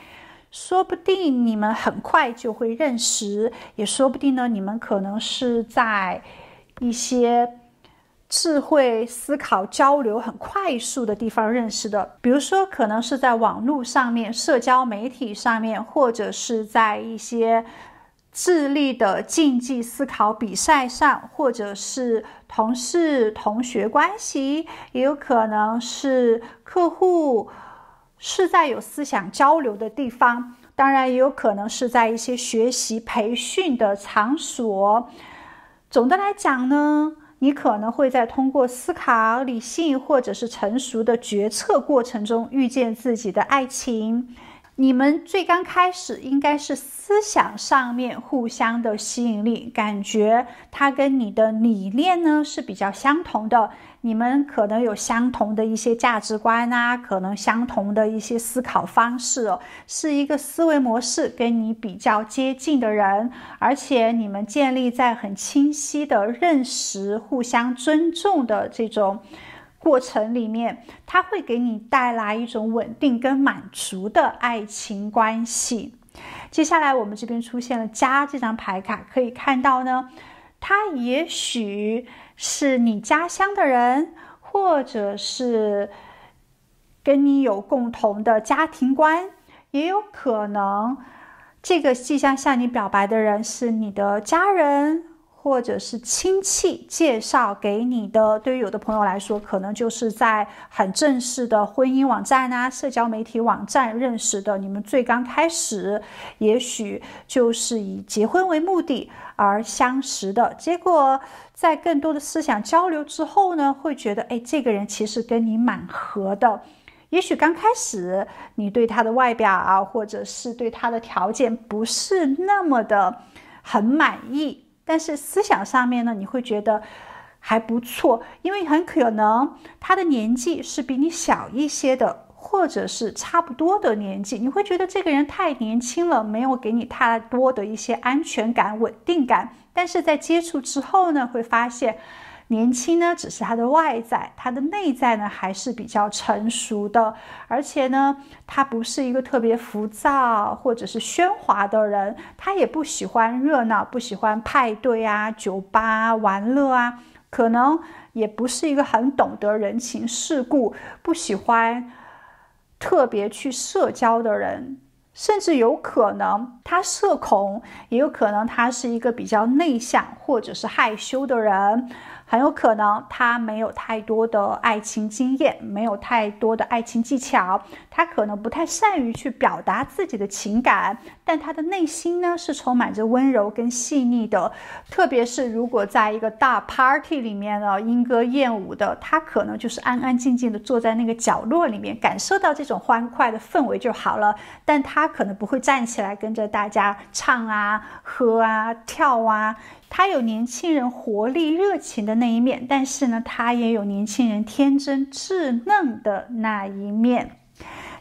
说不定你们很快就会认识，也说不定呢，你们可能是在一些智慧思考交流很快速的地方认识的，比如说可能是在网络上面，社交媒体上面，或者是在一些智力的竞技思考比赛上，或者是同事同学关系，也有可能是客户，是在有思想交流的地方，当然也有可能是在一些学习培训的场所。总的来讲呢，你可能会在通过思考、理性或者是成熟的决策过程中遇见自己的爱情。你们最刚开始应该是思想上面互相的吸引力，感觉它跟你的理念呢是比较相同的，你们可能有相同的一些价值观可能相同的一些思考方式是一个思维模式跟你比较接近的人，而且你们建立在很清晰的认识、互相尊重的这种过程里面，它会给你带来一种稳定跟满足的爱情关系。接下来我们这边出现了家这张牌卡，可以看到呢，他也许是你家乡的人，或者是跟你有共同的家庭观，也有可能这个即将向你表白的人是你的家人或者是亲戚介绍给你的。对于有的朋友来说，可能就是在很正式的婚姻网站社交媒体网站认识的，你们最刚开始也许就是以结婚为目的而相识的，结果在更多的思想交流之后呢，会觉得这个人其实跟你蛮合的。也许刚开始你对他的外表或者是对他的条件不是那么的很满意，但是思想上面呢，你会觉得还不错，因为很可能他的年纪是比你小一些的，或者是差不多的年纪，你会觉得这个人太年轻了，没有给你太多的一些安全感、稳定感。但是在接触之后呢，会发现年轻呢只是他的外在，他的内在呢还是比较成熟的，而且呢他不是一个特别浮躁或者是喧哗的人，他也不喜欢热闹，不喜欢派对酒吧玩乐可能也不是一个很懂得人情世故，不喜欢特别去社交的人，甚至有可能他社恐，也有可能他是一个比较内向或者是害羞的人。很有可能他没有太多的爱情经验，没有太多的爱情技巧，他可能不太善于去表达自己的情感，但他的内心呢是充满着温柔跟细腻的。特别是如果在一个大 party 里面呢，莺歌燕舞的，他可能就是安安静静的坐在那个角落里面，感受到这种欢快的氛围就好了，但他可能不会站起来跟着大家唱啊、喝啊、跳啊。他有年轻人活力热情的那一面，但是呢，他也有年轻人天真稚嫩的那一面。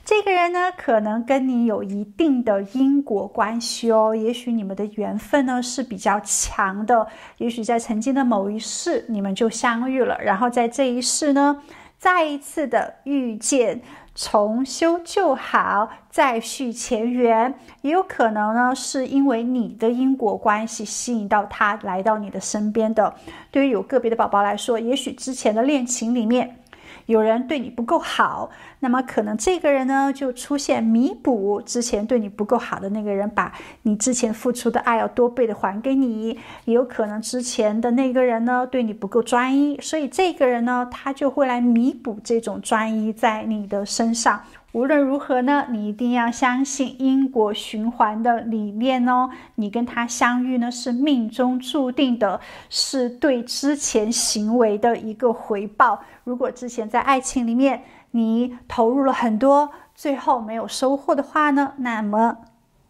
这个人呢，可能跟你有一定的因果关系哦，也许你们的缘分呢是比较强的，也许在曾经的某一世你们就相遇了，然后在这一世呢，再一次的遇见，重修旧好，再续前缘。也有可能呢，是因为你的因果关系吸引到他来到你的身边的。对于有个别的宝宝来说，也许之前的恋情里面有人对你不够好，那么可能这个人呢就出现弥补之前对你不够好的那个人，把你之前付出的爱要多倍的还给你。也有可能之前的那个人呢对你不够专一，所以这个人呢他就会来弥补这种专一在你的身上。无论如何呢，你一定要相信因果循环的理念哦。你跟他相遇呢，是命中注定的，是对之前行为的一个回报。如果之前在爱情里面你投入了很多，最后没有收获的话呢，那么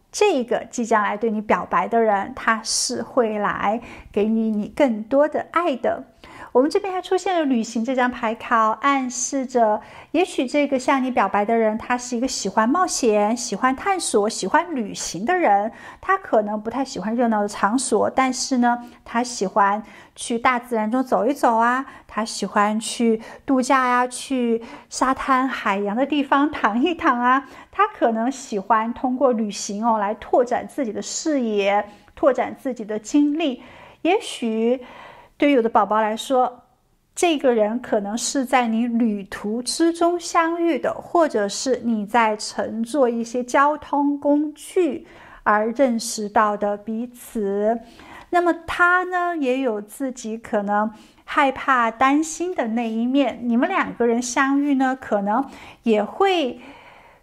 这个即将来对你表白的人，他是会来给予你更多的爱的。我们这边还出现了旅行这张牌卡，暗示着也许这个向你表白的人，他是一个喜欢冒险、喜欢探索、喜欢旅行的人。他可能不太喜欢热闹的场所，但是呢，他喜欢去大自然中走一走啊，他喜欢去度假呀，去沙滩、海洋的地方躺一躺啊。他可能喜欢通过旅行来拓展自己的视野，拓展自己的经历。也许对于有的宝宝来说，这个人可能是在你旅途之中相遇的，或者是你在乘坐一些交通工具而认识到的彼此。那么他呢，也有自己可能害怕、担心的那一面。你们两个人相遇呢，可能也会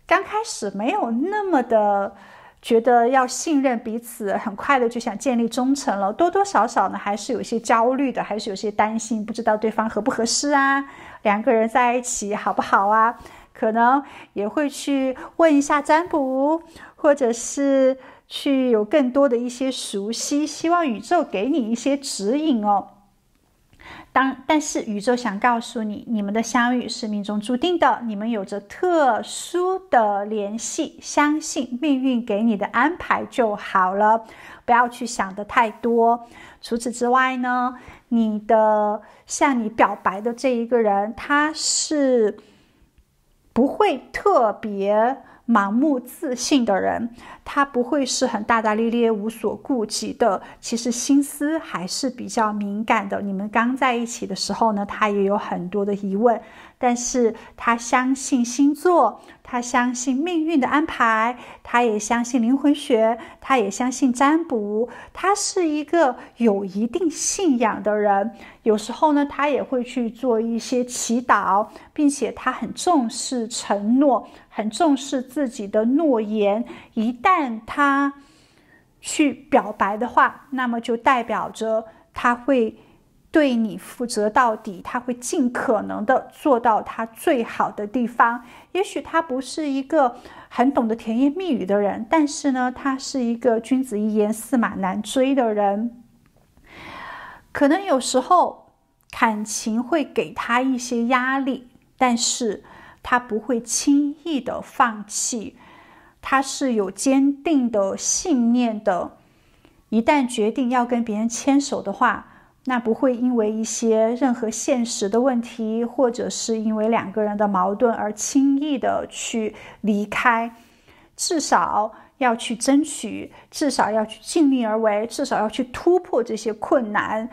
刚开始没有那么的觉得要信任彼此，很快的就想建立忠诚了，多多少少呢还是有些焦虑的，还是有些担心，不知道对方合不合适啊，两个人在一起好不好啊，可能也会去问一下占卜，或者是去有更多的一些熟悉，希望宇宙给你一些指引哦。但是宇宙想告诉你，你们的相遇是命中注定的，你们有着特殊的联系，相信命运给你的安排就好了，不要去想得太多。除此之外呢，向你表白的这一个人，他是不会特别盲目自信的人，他不会是很大大咧咧无所顾忌的，其实心思还是比较敏感的。你们刚在一起的时候呢，他也有很多的疑问，但是他相信星座，他相信命运的安排，他也相信灵魂学，他也相信占卜，他是一个有一定信仰的人。有时候呢，他也会去做一些祈祷，并且他很重视承诺，很重视自己的诺言。一旦他去表白的话，那么就代表着他会对你负责到底，他会尽可能的做到他最好的地方。也许他不是一个很懂得甜言蜜语的人，但是呢，他是一个君子一言驷马难追的人。可能有时候感情会给他一些压力，但是他不会轻易的放弃，他是有坚定的信念的。一旦决定要跟别人牵手的话，那不会因为一些任何现实的问题，或者是因为两个人的矛盾而轻易的去离开，至少要去争取，至少要去尽力而为，至少要去突破这些困难。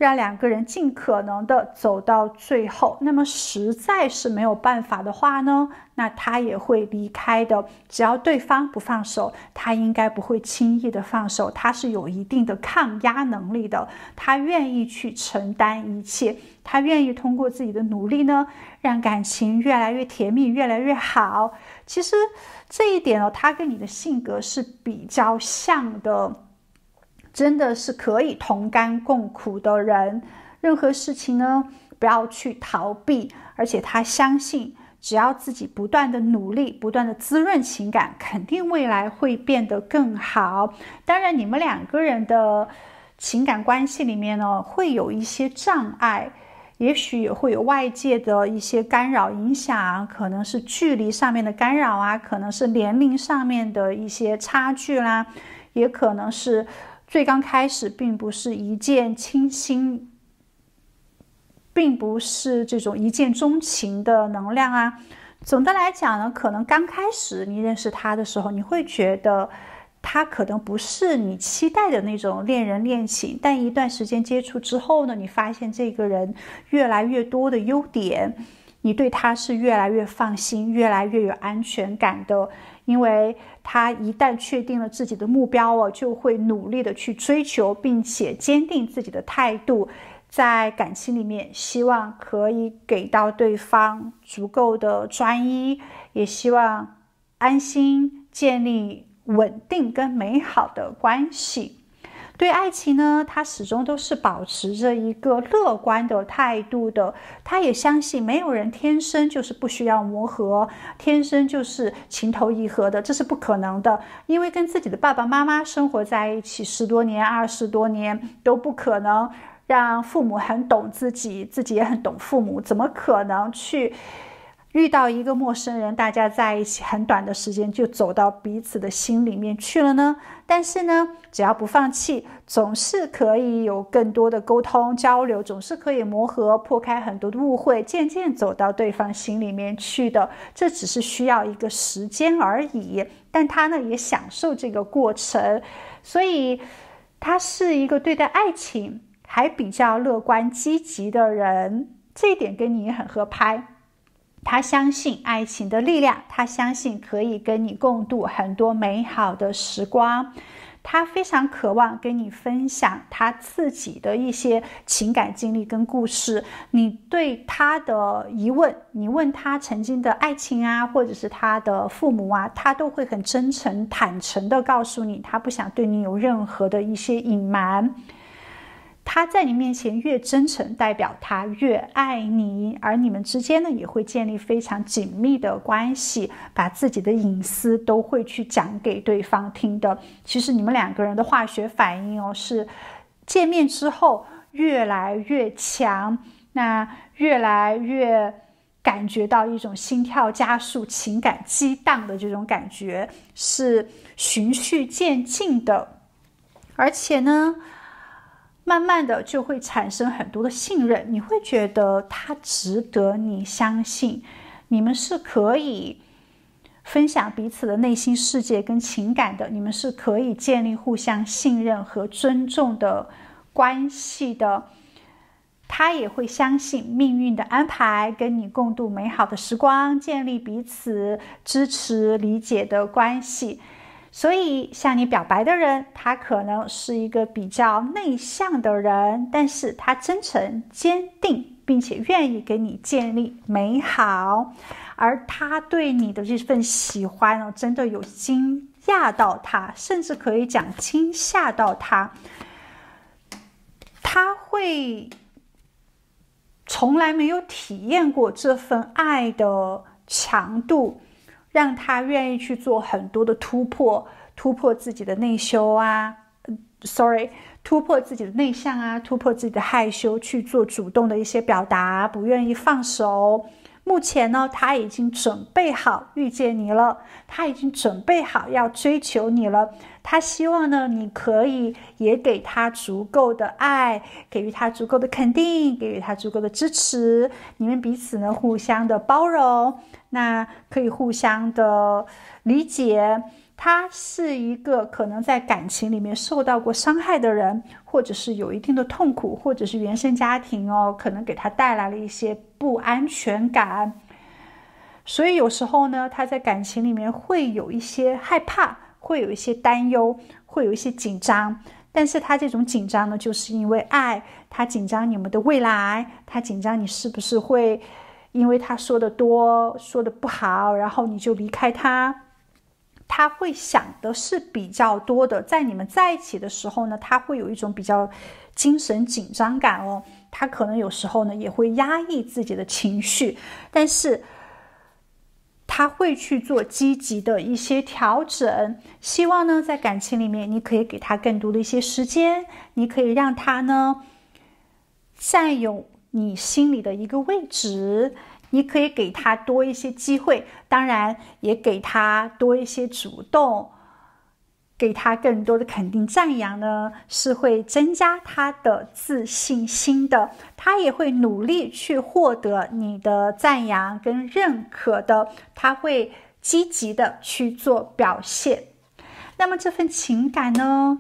让两个人尽可能的走到最后。那么实在是没有办法的话呢，那他也会离开的。只要对方不放手，他应该不会轻易的放手。他是有一定的抗压能力的，他愿意去承担一切，他愿意通过自己的努力呢，让感情越来越甜蜜，越来越好。其实这一点他跟你的性格是比较像的，真的是可以同甘共苦的人。任何事情呢，不要去逃避，而且他相信只要自己不断的努力，不断的滋润情感，肯定未来会变得更好。当然你们两个人的情感关系里面呢，会有一些障碍，也许也会有外界的一些干扰影响，可能是距离上面的干扰啊，可能是年龄上面的一些差距啦，也可能是最刚开始并不是一见倾心，并不是这种一见钟情的能量啊。总的来讲呢，可能刚开始你认识他的时候，你会觉得他可能不是你期待的那种恋人恋情，但一段时间接触之后呢，你发现这个人越来越多的优点，你对他是越来越放心，越来越有安全感的。因为他一旦确定了自己的目标就会努力的去追求，并且坚定自己的态度，在感情里面希望可以给到对方足够的专一，也希望安心建立稳定跟美好的关系。对爱情呢，他始终都是保持着一个乐观的态度的。他也相信没有人天生就是不需要磨合，天生就是情投意合的，这是不可能的。因为跟自己的爸爸妈妈生活在一起10多年、20多年，都不可能让父母很懂自己，自己也很懂父母，怎么可能去遇到一个陌生人，大家在一起很短的时间就走到彼此的心里面去了呢？但是呢，只要不放弃，总是可以有更多的沟通交流，总是可以磨合，破开很多的误会，渐渐走到对方心里面去的。这只是需要一个时间而已，但他呢也享受这个过程，所以他是一个对待爱情还比较乐观积极的人，这一点跟你也很合拍。他相信爱情的力量，他相信可以跟你共度很多美好的时光，他非常渴望跟你分享他自己的一些情感经历跟故事。你对他的疑问，你问他曾经的爱情啊，或者是他的父母啊，他都会很真诚坦诚的告诉你，他不想对你有任何的一些隐瞒。他在你面前越真诚，代表他越爱你，而你们之间呢也会建立非常紧密的关系，把自己的隐私都会去讲给对方听的。其实你们两个人的化学反应是见面之后越来越强，那越来越感觉到一种心跳加速、情感激荡的这种感觉，是循序渐进的，而且呢慢慢的就会产生很多的信任，你会觉得他值得你相信，你们是可以分享彼此的内心世界跟情感的，你们是可以建立互相信任和尊重的关系的。他也会相信命运的安排，跟你共度美好的时光，建立彼此支持理解的关系。所以向你表白的人，他可能是一个比较内向的人，但是他真诚坚定，并且愿意给你建立美好，而他对你的这份喜欢真的有惊讶到他，甚至可以讲惊吓到他。他会从来没有体验过这份爱的强度，让他愿意去做很多的突破自己的内羞啊突破自己的内向啊，突破自己的害羞，去做主动的一些表达，不愿意放手。目前呢，他已经准备好遇见你了，他已经准备好要追求你了。他希望呢，你可以也给他足够的爱，给予他足够的肯定，给予他足够的支持。你们彼此呢，互相的包容，那可以互相的理解。他是一个可能在感情里面受到过伤害的人，或者是有一定的痛苦，或者是原生家庭可能给他带来了一些不安全感。所以有时候呢，他在感情里面会有一些害怕，会有一些担忧，会有一些紧张。但是他这种紧张呢，就是因为爱，他紧张你们的未来，他紧张你是不是会因为他说的多，说的不好，然后你就离开他。他会想的是比较多的，在你们在一起的时候呢，他会有一种比较精神紧张感他可能有时候呢也会压抑自己的情绪，但是他会去做积极的一些调整，希望呢在感情里面你可以给他更多的一些时间，你可以让他呢占有你心里的一个位置，你可以给他多一些机会，当然也给他多一些主动，给他更多的肯定赞扬呢，是会增加他的自信心的，他也会努力去获得你的赞扬跟认可的，他会积极的去做表现。那么这份情感呢，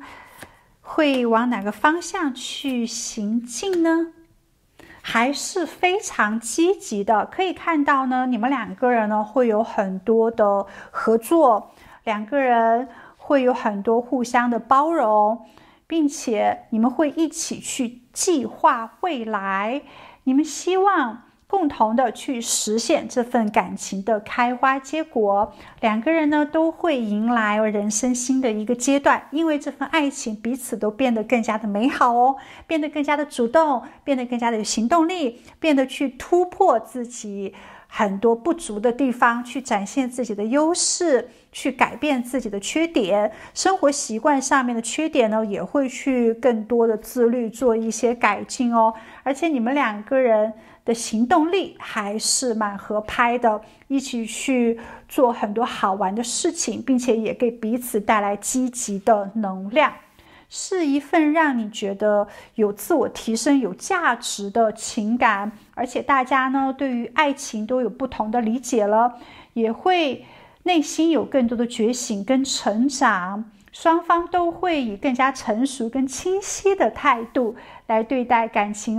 会往哪个方向去行进呢？还是非常积极的，可以看到呢，你们两个人呢会有很多的合作，两个人会有很多互相的包容，并且你们会一起去计划未来，你们希望共同的去实现这份感情的开花结果，两个人呢都会迎来人生新的一个阶段，因为这份爱情彼此都变得更加的美好变得更加的主动，变得更加的有行动力，变得去突破自己很多不足的地方，去展现自己的优势，去改变自己的缺点，生活习惯上面的缺点呢，也会去更多的自律做一些改进而且你们两个人的行动力还是蛮合拍的，一起去做很多好玩的事情，并且也给彼此带来积极的能量，是一份让你觉得有自我提升、有价值的情感。而且大家呢对于爱情都有不同的理解了，也会内心有更多的觉醒跟成长，双方都会以更加成熟跟清晰的态度来对待感情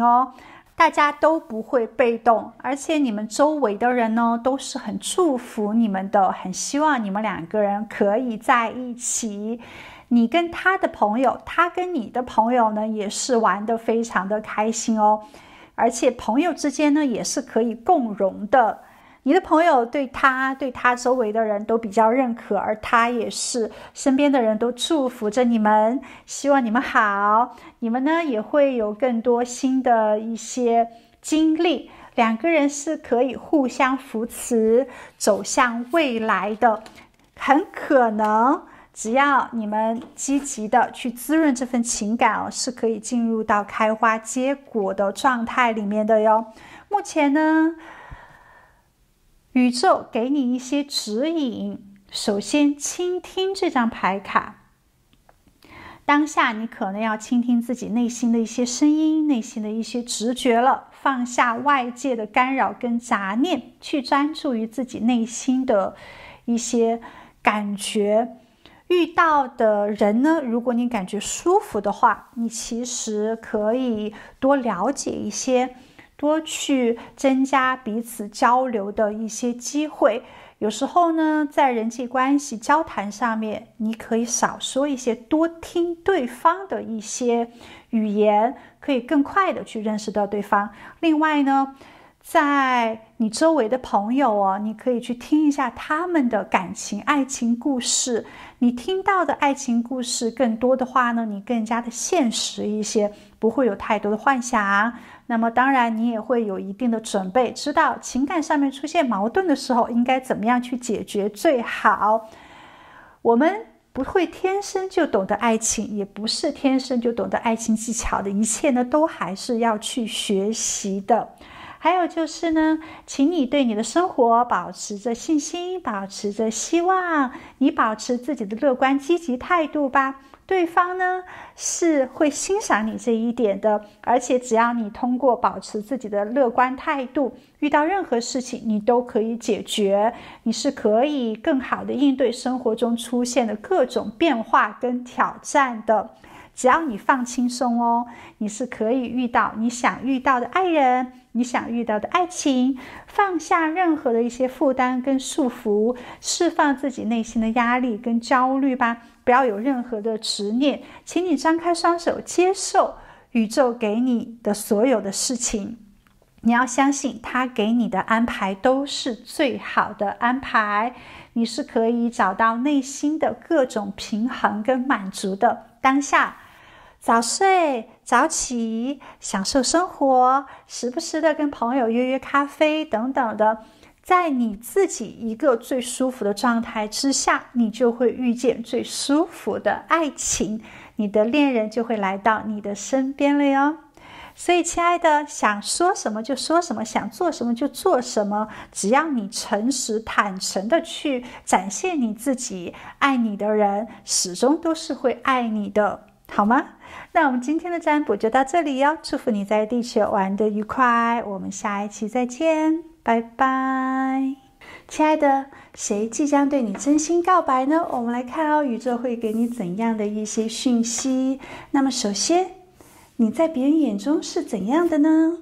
大家都不会被动，而且你们周围的人呢都是很祝福你们的，很希望你们两个人可以在一起，你跟他的朋友，他跟你的朋友呢也是玩得非常的开心而且朋友之间呢也是可以共融的，你的朋友对他周围的人都比较认可，而他也是身边的人都祝福着你们，希望你们好，你们呢也会有更多新的一些经历，两个人是可以互相扶持走向未来的，很可能只要你们积极的去滋润这份情感是可以进入到开花结果的状态里面的哟。目前呢宇宙给你一些指引，首先倾听这张牌卡，当下你可能要倾听自己内心的一些声音，内心的一些直觉了，放下外界的干扰跟杂念，去专注于自己内心的一些感觉。遇到的人呢，如果你感觉舒服的话，你其实可以多了解一些，多去增加彼此交流的一些机会。有时候呢，在人际关系交谈上面，你可以少说一些，多听对方的一些语言，可以更快的去认识到对方。另外呢，在你周围的朋友你可以去听一下他们的感情、爱情故事。你听到的爱情故事更多的话呢，你更加的现实一些，不会有太多的幻想。那么当然你也会有一定的准备，知道情感上面出现矛盾的时候应该怎么样去解决最好。我们不会天生就懂得爱情，也不是天生就懂得爱情技巧的，一切呢都还是要去学习的。还有就是呢，请你对你的生活保持着信心，保持着希望，你保持自己的乐观积极态度吧。对方呢是会欣赏你这一点的，而且只要你通过保持自己的乐观态度，遇到任何事情你都可以解决，你是可以更好的应对生活中出现的各种变化跟挑战的。只要你放轻松哦，你是可以遇到你想遇到的爱人，你想遇到的爱情，放下任何的一些负担跟束缚，释放自己内心的压力跟焦虑吧，不要有任何的执念，请你张开双手接受宇宙给你的所有的事情，你要相信他给你的安排都是最好的安排，你是可以找到内心的各种平衡跟满足的。当下早睡早起，享受生活，时不时的跟朋友约约咖啡等等的，在你自己一个最舒服的状态之下，你就会遇见最舒服的爱情，你的恋人就会来到你的身边了哟。所以亲爱的，想说什么就说什么，想做什么就做什么，只要你诚实坦诚的去展现你自己，爱你的人始终都是会爱你的，好吗？那我们今天的占卜就到这里哟，祝福你在地球玩得愉快，我们下一期再见，拜拜。亲爱的，谁即将对你真心告白呢？我们来看哦，宇宙会给你怎样的一些讯息。那么首先，你在别人眼中是怎样的呢？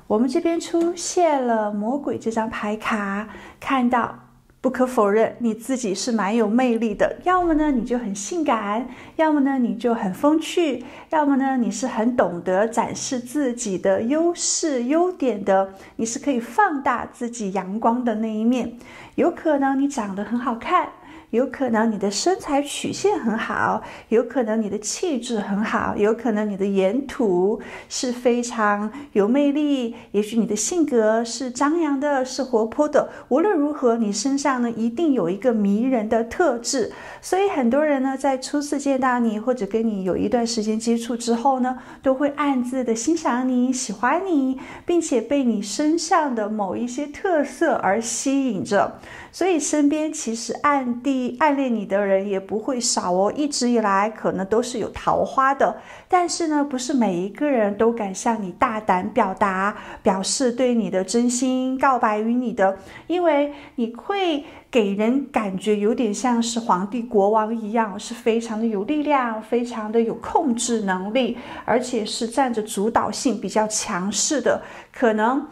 我们这边出现了魔鬼这张牌卡，看到不可否认你自己是蛮有魅力的，要么呢你就很性感，要么呢你就很风趣，要么呢你是很懂得展示自己的优势优点的，你是可以放大自己阳光的那一面。有可能你长得很好看，有可能你的身材曲线很好，有可能你的气质很好，有可能你的言吐是非常有魅力，也许你的性格是张扬的，是活泼的，无论如何你身上呢一定有一个迷人的特质。所以很多人呢在初次见到你或者跟你有一段时间接触之后呢，都会暗自的欣赏你，喜欢你，并且被你身上的某一些特色而吸引着。所以身边其实暗恋你的人也不会少哦，一直以来可能都是有桃花的，但是呢不是每一个人都敢向你大胆表达，表示对你的真心，告白于你的，因为你会给人感觉有点像是皇帝国王一样，是非常的有力量，非常的有控制能力，而且是占着主导性比较强势的。可能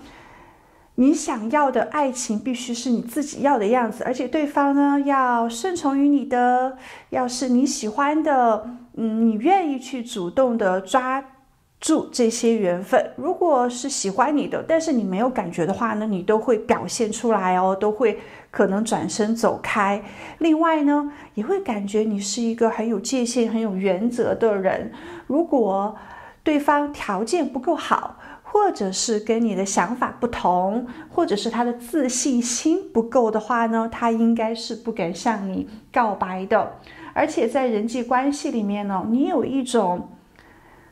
你想要的爱情必须是你自己要的样子，而且对方呢要顺从于你的，要是你喜欢的，你愿意去主动的抓住这些缘分。如果是喜欢你的，但是你没有感觉的话呢，你都会表现出来哦，都会可能转身走开。另外呢，也会感觉你是一个很有界限、很有原则的人。如果对方条件不够好，或者是跟你的想法不同，或者是他的自信心不够的话呢，他应该是不敢向你告白的。而且在人际关系里面呢，你有一种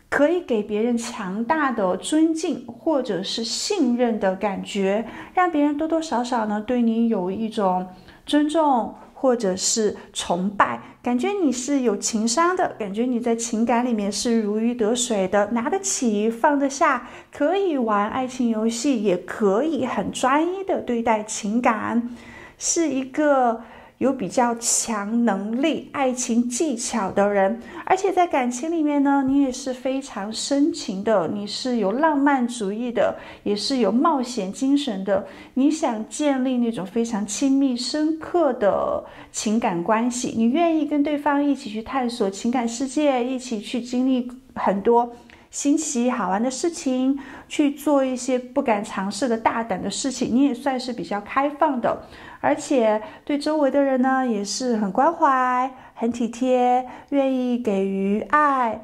可以给别人强大的尊敬或者是信任的感觉，让别人多多少少呢对你有一种尊重或者是崇拜，感觉你是有情商的，感觉你在情感里面是如鱼得水的，拿得起放得下，可以玩爱情游戏，也可以很专一的对待情感，是一个有比较强能力、爱情技巧的人。而且在感情里面呢，你也是非常深情的，你是有浪漫主义的，也是有冒险精神的，你想建立那种非常亲密深刻的情感关系，你愿意跟对方一起去探索情感世界，一起去经历很多新奇好玩的事情，去做一些不敢尝试的大胆的事情，你也算是比较开放的。而且对周围的人呢也是很关怀、很体贴，愿意给予爱，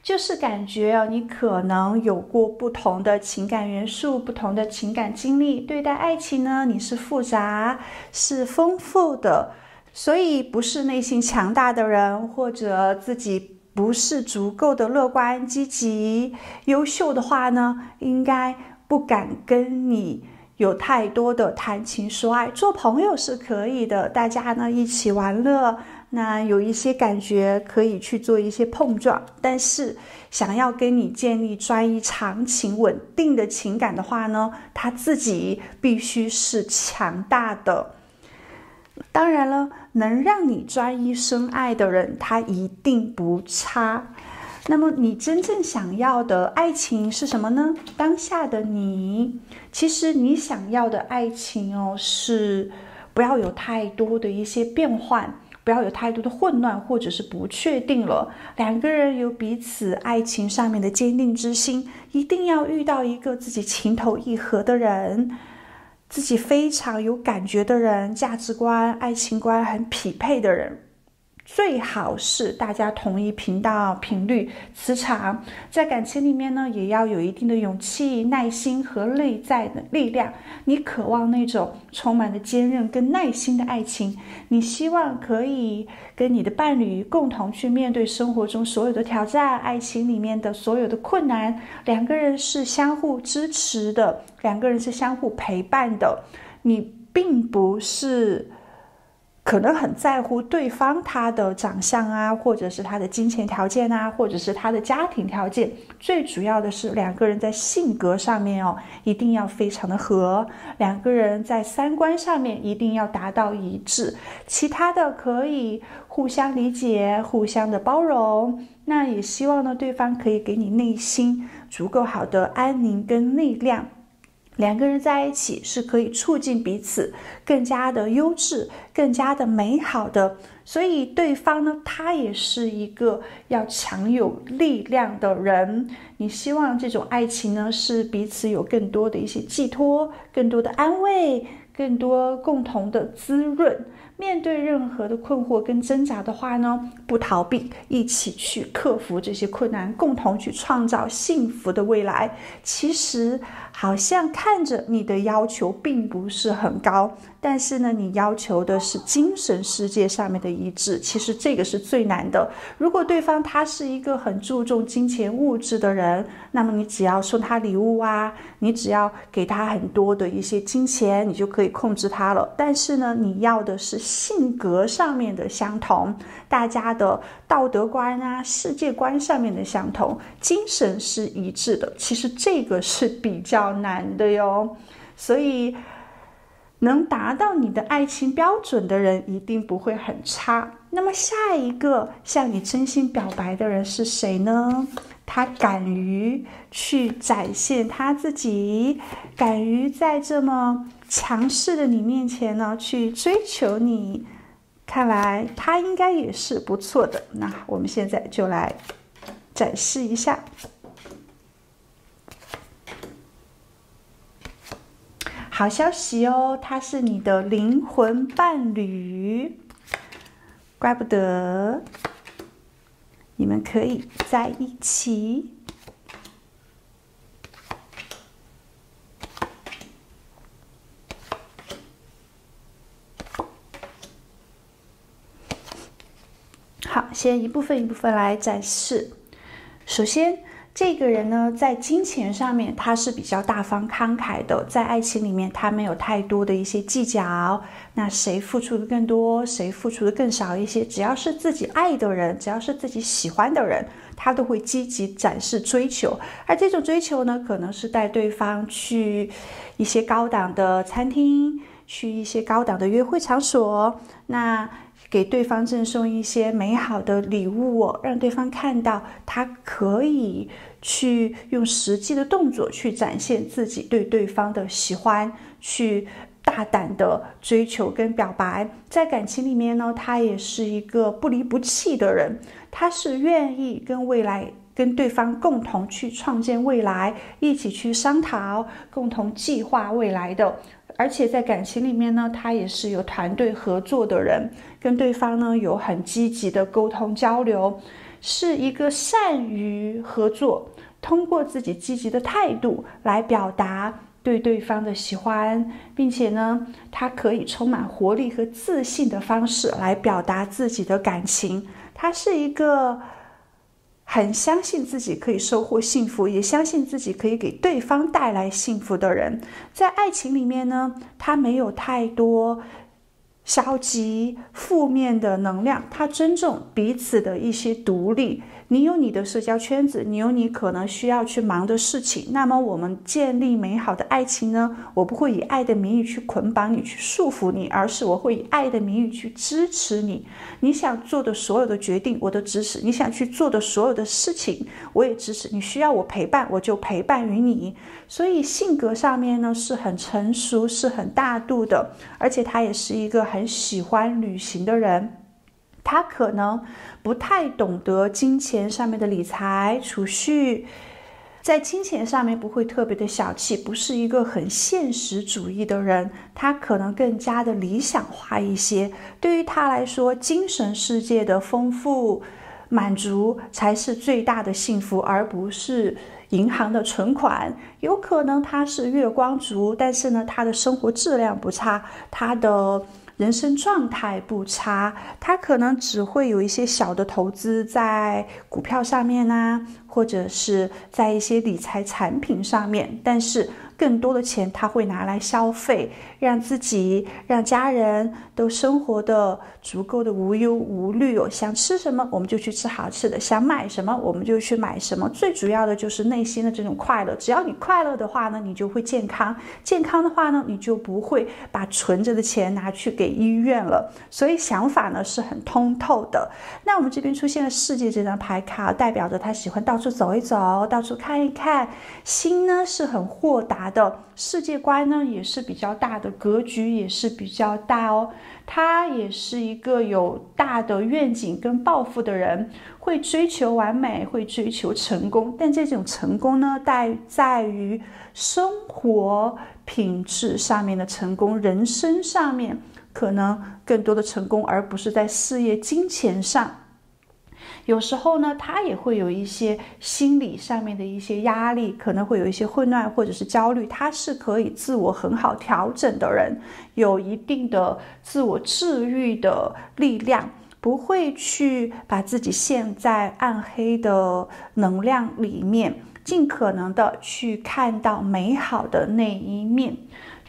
就是感觉你可能有过不同的情感元素，不同的情感经历，对待爱情呢你是复杂是丰富的。所以不是内心强大的人，或者自己不是足够的乐观、积极、优秀的话呢，应该不敢跟你有太多的谈情说爱。做朋友是可以的，大家呢一起玩乐，那有一些感觉可以去做一些碰撞，但是想要跟你建立专一、长情、稳定的情感的话呢，他自己必须是强大的。当然了，能让你专一深爱的人，他一定不差。那么你真正想要的爱情是什么呢？当下的你，其实你想要的爱情是不要有太多的一些变换，不要有太多的混乱或者是不确定了。两个人有彼此爱情上面的坚定之心，一定要遇到一个自己情投意合的人，自己非常有感觉的人，价值观、爱情观很匹配的人。最好是大家同一频道、频率、磁场。在感情里面呢，也要有一定的勇气、耐心和内在的力量。你渴望那种充满了坚韧跟耐心的爱情，你希望可以跟你的伴侣共同去面对生活中所有的挑战，爱情里面的所有的困难。两个人是相互支持的，两个人是相互陪伴的。你并不是可能很在乎对方他的长相啊，或者是他的金钱条件啊，或者是他的家庭条件。最主要的是两个人在性格上面一定要非常的合，两个人在三观上面一定要达到一致，其他的可以互相理解，互相的包容。那也希望呢，对方可以给你内心足够好的安宁跟力量。两个人在一起是可以促进彼此更加的优质、更加的美好的。所以对方呢，他也是一个要强有力量的人。你希望这种爱情呢，是彼此有更多的一些寄托，更多的安慰，更多共同的滋润。面对任何的困惑跟挣扎的话呢，不逃避，一起去克服这些困难，共同去创造幸福的未来。其实好像看着你的要求并不是很高，但是呢，你要求的是精神世界上面的一致，其实这个是最难的。如果对方他是一个很注重金钱物质的人，那么你只要送他礼物啊，你只要给他很多的一些金钱，你就可以控制他了。但是呢，你要的是性格上面的相同，大家的道德观啊、世界观上面的相同，精神是一致的。其实这个是比较难的哟。所以能达到你的爱情标准的人一定不会很差。那么下一个向你真心表白的人是谁呢？他敢于去展现他自己，敢于在这么强势的你面前呢去追求你，看来他应该也是不错的。那我们现在就来展示一下。好消息哦，他是你的灵魂伴侣，怪不得你们可以在一起。好，先一部分一部分来展示。首先这个人呢，在金钱上面他是比较大方慷慨的，在爱情里面他没有太多的一些计较，那谁付出的更多，谁付出的更少一些，只要是自己爱的人，只要是自己喜欢的人，他都会积极展示追求。而这种追求呢，可能是带对方去一些高档的餐厅，去一些高档的约会场所，那给对方赠送一些美好的礼物让对方看到他可以去用实际的动作去展现自己对对方的喜欢，去大胆的追求跟表白。在感情里面呢，他也是一个不离不弃的人，他是愿意跟对方共同去创建未来，一起去商讨，共同计划未来的。而且在感情里面呢，他也是有团队合作的人，跟对方呢有很积极的沟通交流，是一个善于合作，通过自己积极的态度来表达对对方的喜欢，并且呢，他可以充满活力和自信的方式来表达自己的感情。他是一个很相信自己可以收获幸福，也相信自己可以给对方带来幸福的人。在爱情里面呢，他没有太多消极负面的能量，他尊重彼此的一些独立。你有你的社交圈子，你有你可能需要去忙的事情，那么我们建立美好的爱情呢，我不会以爱的名义去捆绑你，去束缚你，而是我会以爱的名义去支持你。你想做的所有的决定我都支持，你想去做的所有的事情我也支持，你需要我陪伴我就陪伴于你。所以性格上面呢是很成熟，是很大度的，而且他也是一个很喜欢旅行的人。他可能不太懂得金钱上面的理财储蓄，在金钱上面不会特别的小气，不是一个很现实主义的人，他可能更加的理想化一些。对于他来说，精神世界的丰富满足才是最大的幸福，而不是银行的存款。有可能他是月光族，但是呢，他的生活质量不差，他的人生状态不差，他可能只会有一些小的投资在股票上面啊，或者是在一些理财产品上面，但是更多的钱他会拿来消费，让自己让家人都生活的足够的无忧无虑哦。想吃什么我们就去吃好吃的，想买什么我们就去买什么，最主要的就是内心的这种快乐。只要你快乐的话呢，你就会健康，健康的话呢，你就不会把存着的钱拿去给医院了。所以想法呢是很通透的。那我们这边出现了世界这张牌卡，代表着他喜欢到处走一走，到处看一看，心呢是很豁达的，世界观呢也是比较大的，格局也是比较大哦。他也是一个有大的愿景跟抱负的人，会追求完美，会追求成功，但这种成功呢在于生活品质上面的成功，人生上面可能更多的成功，而不是在事业金钱上。有时候呢，他也会有一些心理上面的一些压力，可能会有一些混乱或者是焦虑，他是可以自我很好调整的人，有一定的自我治愈的力量，不会去把自己陷在暗黑的能量里面，尽可能的去看到美好的那一面。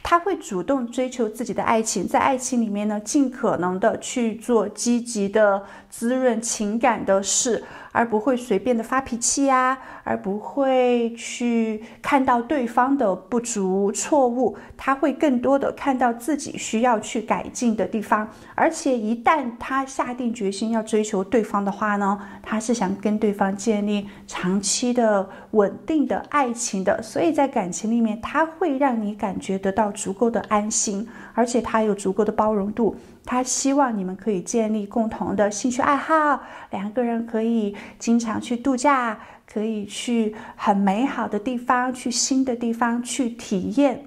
他会主动追求自己的爱情，在爱情里面呢，尽可能的去做积极的滋润情感的事，而不会随便的发脾气啊，而不会去看到对方的不足错误，他会更多的看到自己需要去改进的地方。而且一旦他下定决心要追求对方的话呢，他是想跟对方建立长期的稳定的爱情的，所以在感情里面他会让你感觉得到足够的安心，而且他有足够的包容度，他希望你们可以建立共同的兴趣爱好，两个人可以经常去度假，可以去很美好的地方，去新的地方去体验。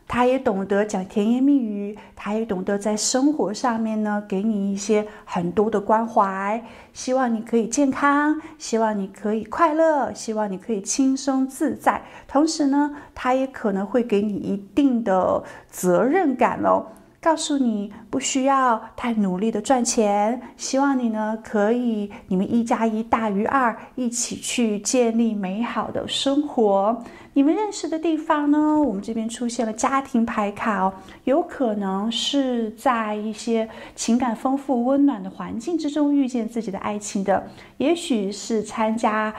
他也懂得讲甜言蜜语，他也懂得在生活上面呢给你一些很多的关怀，希望你可以健康，希望你可以快乐，希望你可以轻松自在。同时呢，他也可能会给你一定的责任感哦，告诉你不需要太努力的赚钱，希望你呢可以你们1+1大于2，一起去建立美好的生活。你们认识的地方呢，我们这边出现了家庭牌卡哦，有可能是在一些情感丰富温暖的环境之中遇见自己的爱情的，也许是参加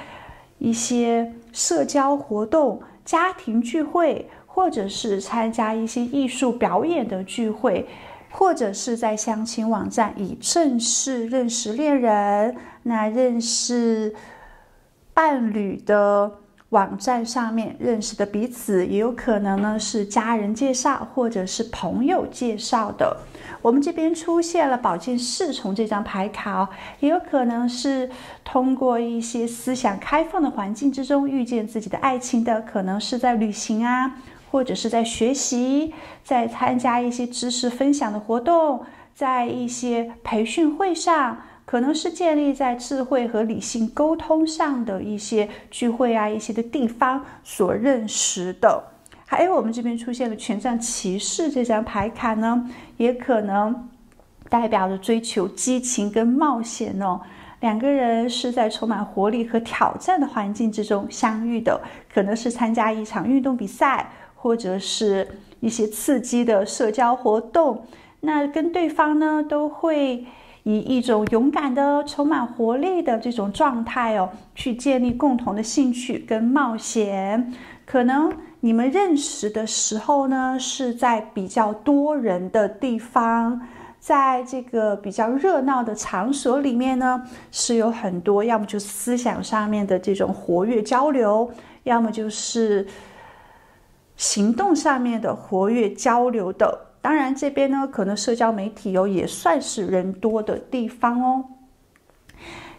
一些社交活动、家庭聚会，或者是参加一些艺术表演的聚会，或者是在相亲网站以正式认识恋人，那认识伴侣的网站上面认识的彼此，也有可能呢是家人介绍或者是朋友介绍的。我们这边出现了宝剑侍从这张牌卡哦，也有可能是通过一些思想开放的环境之中遇见自己的爱情的，可能是在旅行啊，或者是在学习，在参加一些知识分享的活动，在一些培训会上，可能是建立在智慧和理性沟通上的一些聚会啊，一些的地方所认识的。还有我们这边出现了权杖骑士这张牌卡呢，也可能代表着追求激情跟冒险哦。两个人是在充满活力和挑战的环境之中相遇的，可能是参加一场运动比赛，或者是一些刺激的社交活动。那跟对方呢都会以一种勇敢的、充满活力的这种状态去建立共同的兴趣跟冒险。可能你们认识的时候呢是在比较多人的地方，在这个比较热闹的场所里面呢，是有很多要么就思想上面的这种活跃交流，要么就是行动上面的活跃交流的。当然这边呢可能社交媒体也算是人多的地方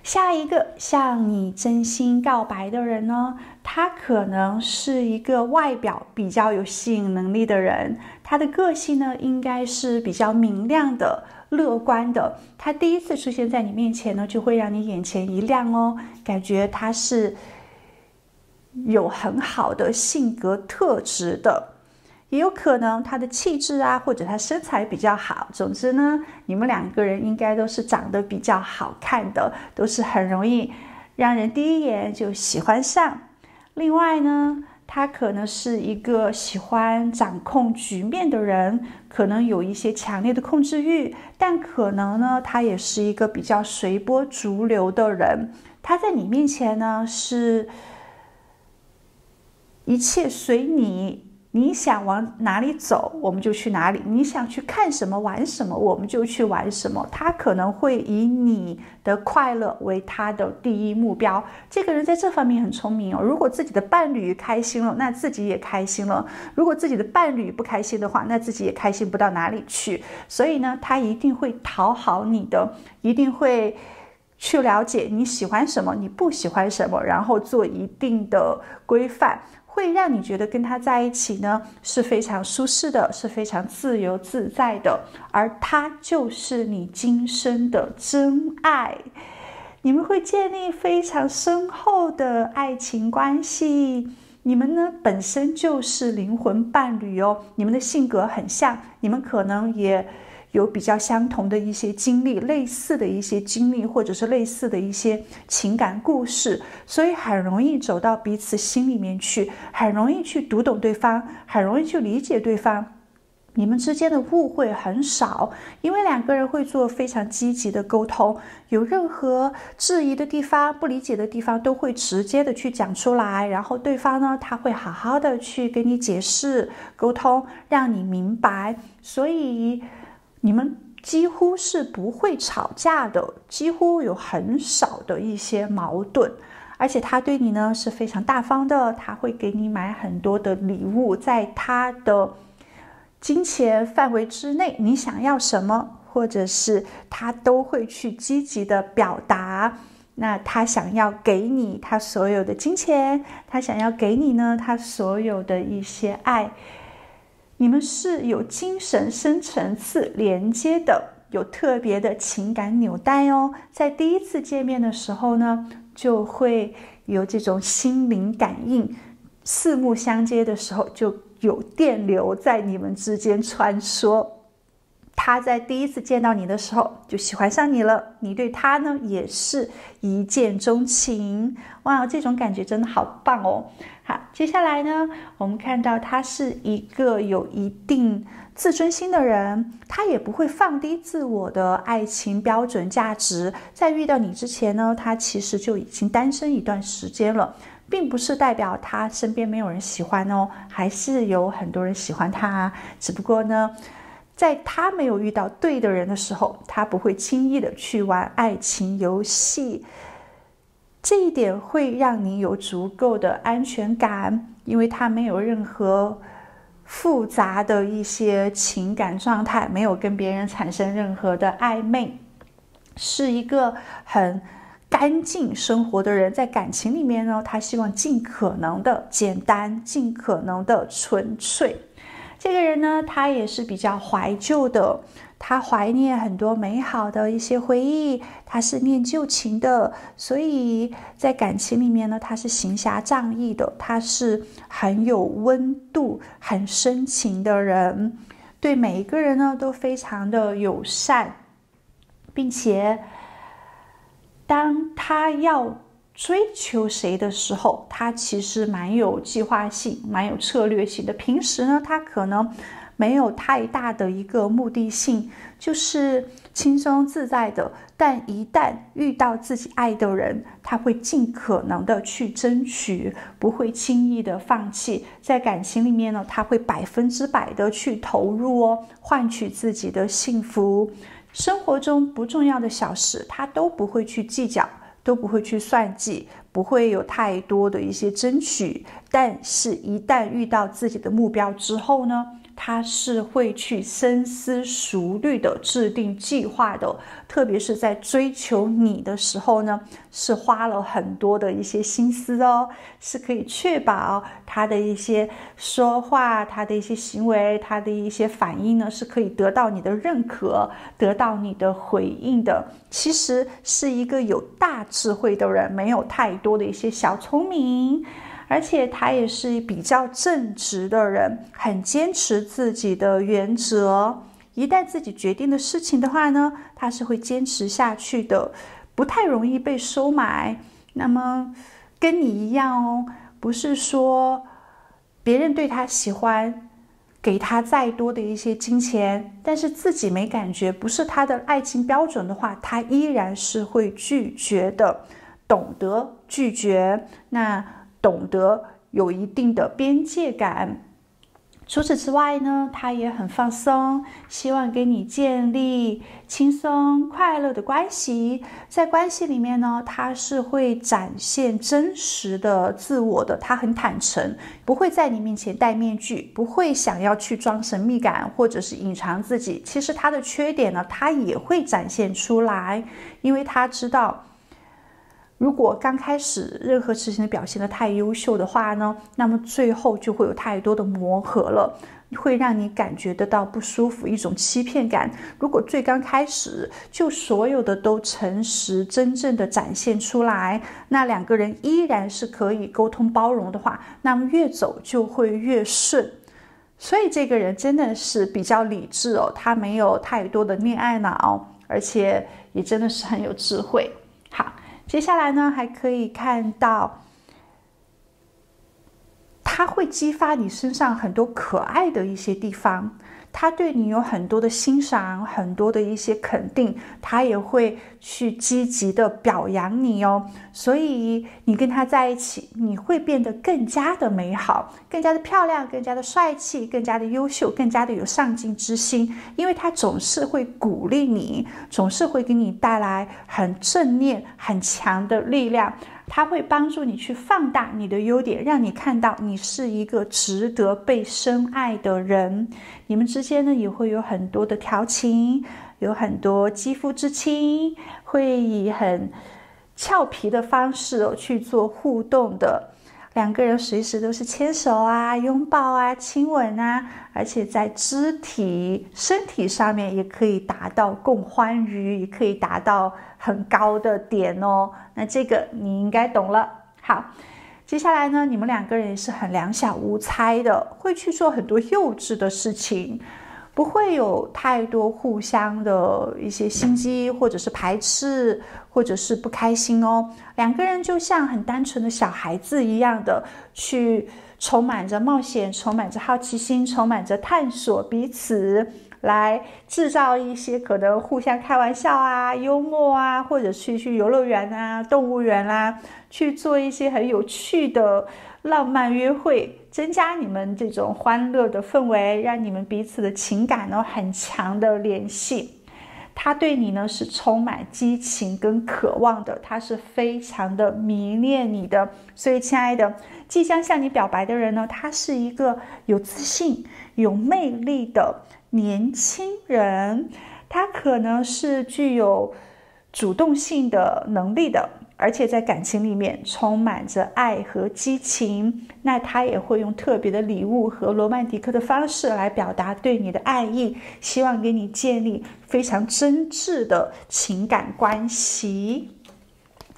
下一个向你真心告白的人呢，他可能是一个外表比较有吸引能力的人，他的个性呢应该是比较明亮的、乐观的。他第一次出现在你面前呢，就会让你眼前一亮感觉他是有很好的性格特质的。也有可能他的气质或者他身材比较好，总之呢你们两个人应该都是长得比较好看的，都是很容易让人第一眼就喜欢上。另外呢，他可能是一个喜欢掌控局面的人，可能有一些强烈的控制欲，但可能呢他也是一个比较随波逐流的人。他在你面前呢是一切随你，你想往哪里走我们就去哪里，你想去看什么玩什么我们就去玩什么。他可能会以你的快乐为他的第一目标。这个人在这方面很聪明如果自己的伴侣开心了，那自己也开心了；如果自己的伴侣不开心的话，那自己也开心不到哪里去。所以呢他一定会讨好你的，一定会去了解你喜欢什么，你不喜欢什么，然后做一定的规范，会让你觉得跟他在一起呢是非常舒适的，是非常自由自在的，而他就是你今生的真爱。你们会建立非常深厚的爱情关系，你们呢本身就是灵魂伴侣你们的性格很像，你们可能也有比较相同的一些经历，类似的一些经历，或者是类似的一些情感故事，所以很容易走到彼此心里面去，很容易去读懂对方，很容易去理解对方。你们之间的误会很少，因为两个人会做非常积极的沟通，有任何质疑的地方、不理解的地方都会直接的去讲出来，然后对方呢他会好好的去跟你解释沟通，让你明白。所以你们几乎是不会吵架的，几乎有很少的一些矛盾。而且他对你呢是非常大方的，他会给你买很多的礼物，在他的金钱范围之内，你想要什么或者是他都会去积极的表达。那他想要给你他所有的金钱，他想要给你呢他所有的一些爱。你们是有精神深层次连接的，有特别的情感纽带在第一次见面的时候呢就会有这种心灵感应，四目相接的时候就有电流在你们之间穿梭。他在第一次见到你的时候就喜欢上你了，你对他呢也是一见钟情。哇，这种感觉真的好棒好，接下来呢我们看到他是一个有一定自尊心的人，他也不会放低自我的爱情标准价值。在遇到你之前呢，他其实就已经单身一段时间了，并不是代表他身边没有人喜欢还是有很多人喜欢他只不过呢在他没有遇到对的人的时候，他不会轻易的去玩爱情游戏。这一点会让你有足够的安全感，因为他没有任何复杂的一些情感状态，没有跟别人产生任何的暧昧，是一个很干净生活的人。在感情里面呢，他希望尽可能的简单，尽可能的纯粹。这个人呢，他也是比较怀旧的，他怀念很多美好的一些回忆，他是念旧情的，所以在感情里面呢，他是行侠仗义的，他是很有温度、很深情的人，对每一个人呢都非常的友善，并且当他要追求谁的时候，他其实蛮有计划性，蛮有策略性的。平时呢，他可能没有太大的一个目的性，就是轻松自在的。但一旦遇到自己爱的人，他会尽可能的去争取，不会轻易的放弃。在感情里面呢，他会100%的去投入哦，换取自己的幸福。生活中不重要的小事，他都不会去计较，都不会去算计，不会有太多的一些争取。但是一旦遇到自己的目标之后呢，他是会去深思熟虑的制定计划的，特别是在追求你的时候呢，是花了很多的一些心思哦，是可以确保他的一些说话，他的一些行为，他的一些反应呢，是可以得到你的认可，得到你的回应的。其实是一个有大智慧的人，没有太多的一些小聪明，而且他也是比较正直的人，很坚持自己的原则。一旦自己决定的事情的话呢，他是会坚持下去的，不太容易被收买。那么跟你一样哦，不是说别人对他喜欢，给他再多的一些金钱，但是自己没感觉，不是他的爱情标准的话，他依然是会拒绝的。懂得拒绝，那懂得有一定的边界感。除此之外呢，他也很放松，希望跟你建立轻松快乐的关系。在关系里面呢，他是会展现真实的自我的，他很坦诚，不会在你面前戴面具，不会想要去装神秘感或者是隐藏自己。其实他的缺点呢，他也会展现出来，因为他知道如果刚开始任何事情表现得太优秀的话呢，那么最后就会有太多的磨合了，会让你感觉得到不舒服，一种欺骗感。如果最刚开始就所有的都诚实真正的展现出来，那两个人依然是可以沟通包容的话，那么越走就会越顺。所以这个人真的是比较理智哦，他没有太多的恋爱脑，而且也真的是很有智慧。好，接下来呢，还可以看到他会激发你身上很多可爱的一些地方，他对你有很多的欣赏，很多的一些肯定，他也会去积极的表扬你哦。所以你跟他在一起，你会变得更加的美好，更加的漂亮，更加的帅气，更加的优秀，更加的有上进之心，因为他总是会鼓励你，总是会给你带来很正面很强的力量。它会帮助你去放大你的优点，让你看到你是一个值得被深爱的人。你们之间呢，也会有很多的调情，有很多肌肤之亲，会以很俏皮的方式去做互动的。两个人随时都是牵手啊、拥抱啊、亲吻啊，而且在肢体、身体上面也可以达到共欢愉，也可以达到很高的点哦。那这个你应该懂了。好，接下来呢，你们两个人也是很两小无猜的，会去做很多幼稚的事情，不会有太多互相的一些心机，或者是排斥，或者是不开心哦。两个人就像很单纯的小孩子一样的，去充满着冒险，充满着好奇心，充满着探索彼此，来制造一些可能互相开玩笑啊、幽默啊，或者去游乐园啊、动物园啊，去做一些很有趣的浪漫约会，增加你们这种欢乐的氛围，让你们彼此的情感呢很强的联系。他对你呢是充满激情跟渴望的，他是非常的迷恋你的。所以亲爱的，即将向你表白的人呢，他是一个有自信、有魅力的年轻人，他可能是具有主动性的能力的，而且在感情里面充满着爱和激情。那他也会用特别的礼物和罗曼蒂克的方式来表达对你的爱意，希望给你建立非常真挚的情感关系。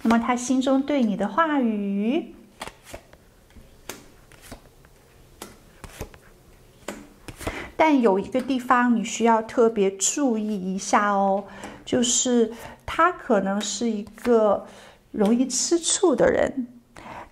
那么他心中对你的话语，但有一个地方你需要特别注意一下哦，就是他可能是一个容易吃醋的人，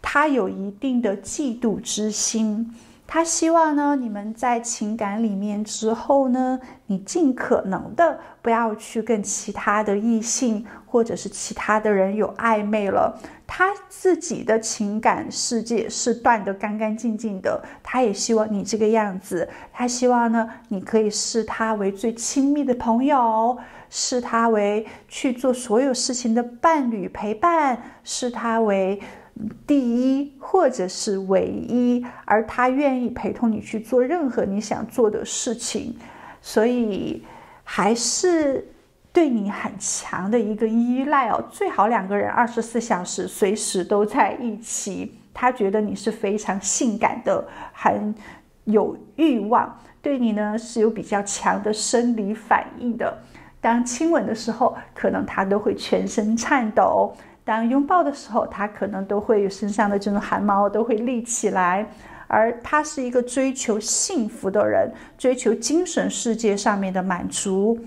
他有一定的嫉妒之心。他希望呢，你们在情感里面之后呢，你尽可能的不要去跟其他的异性或者是其他的人有暧昧了。他自己的情感世界是断得干干净净的，他也希望你这个样子。他希望呢，你可以视他为最亲密的朋友，视他为去做所有事情的伴侣陪伴，视他为第一或者是唯一，而他愿意陪同你去做任何你想做的事情，所以还是对你很强的一个依赖哦。最好两个人24小时随时都在一起，他觉得你是非常性感的，很有欲望，对你呢是有比较强的生理反应的。当亲吻的时候，可能他都会全身颤抖，当拥抱的时候，他可能都会有身上的这种汗毛都会立起来。而他是一个追求幸福的人，追求精神世界上面的满足。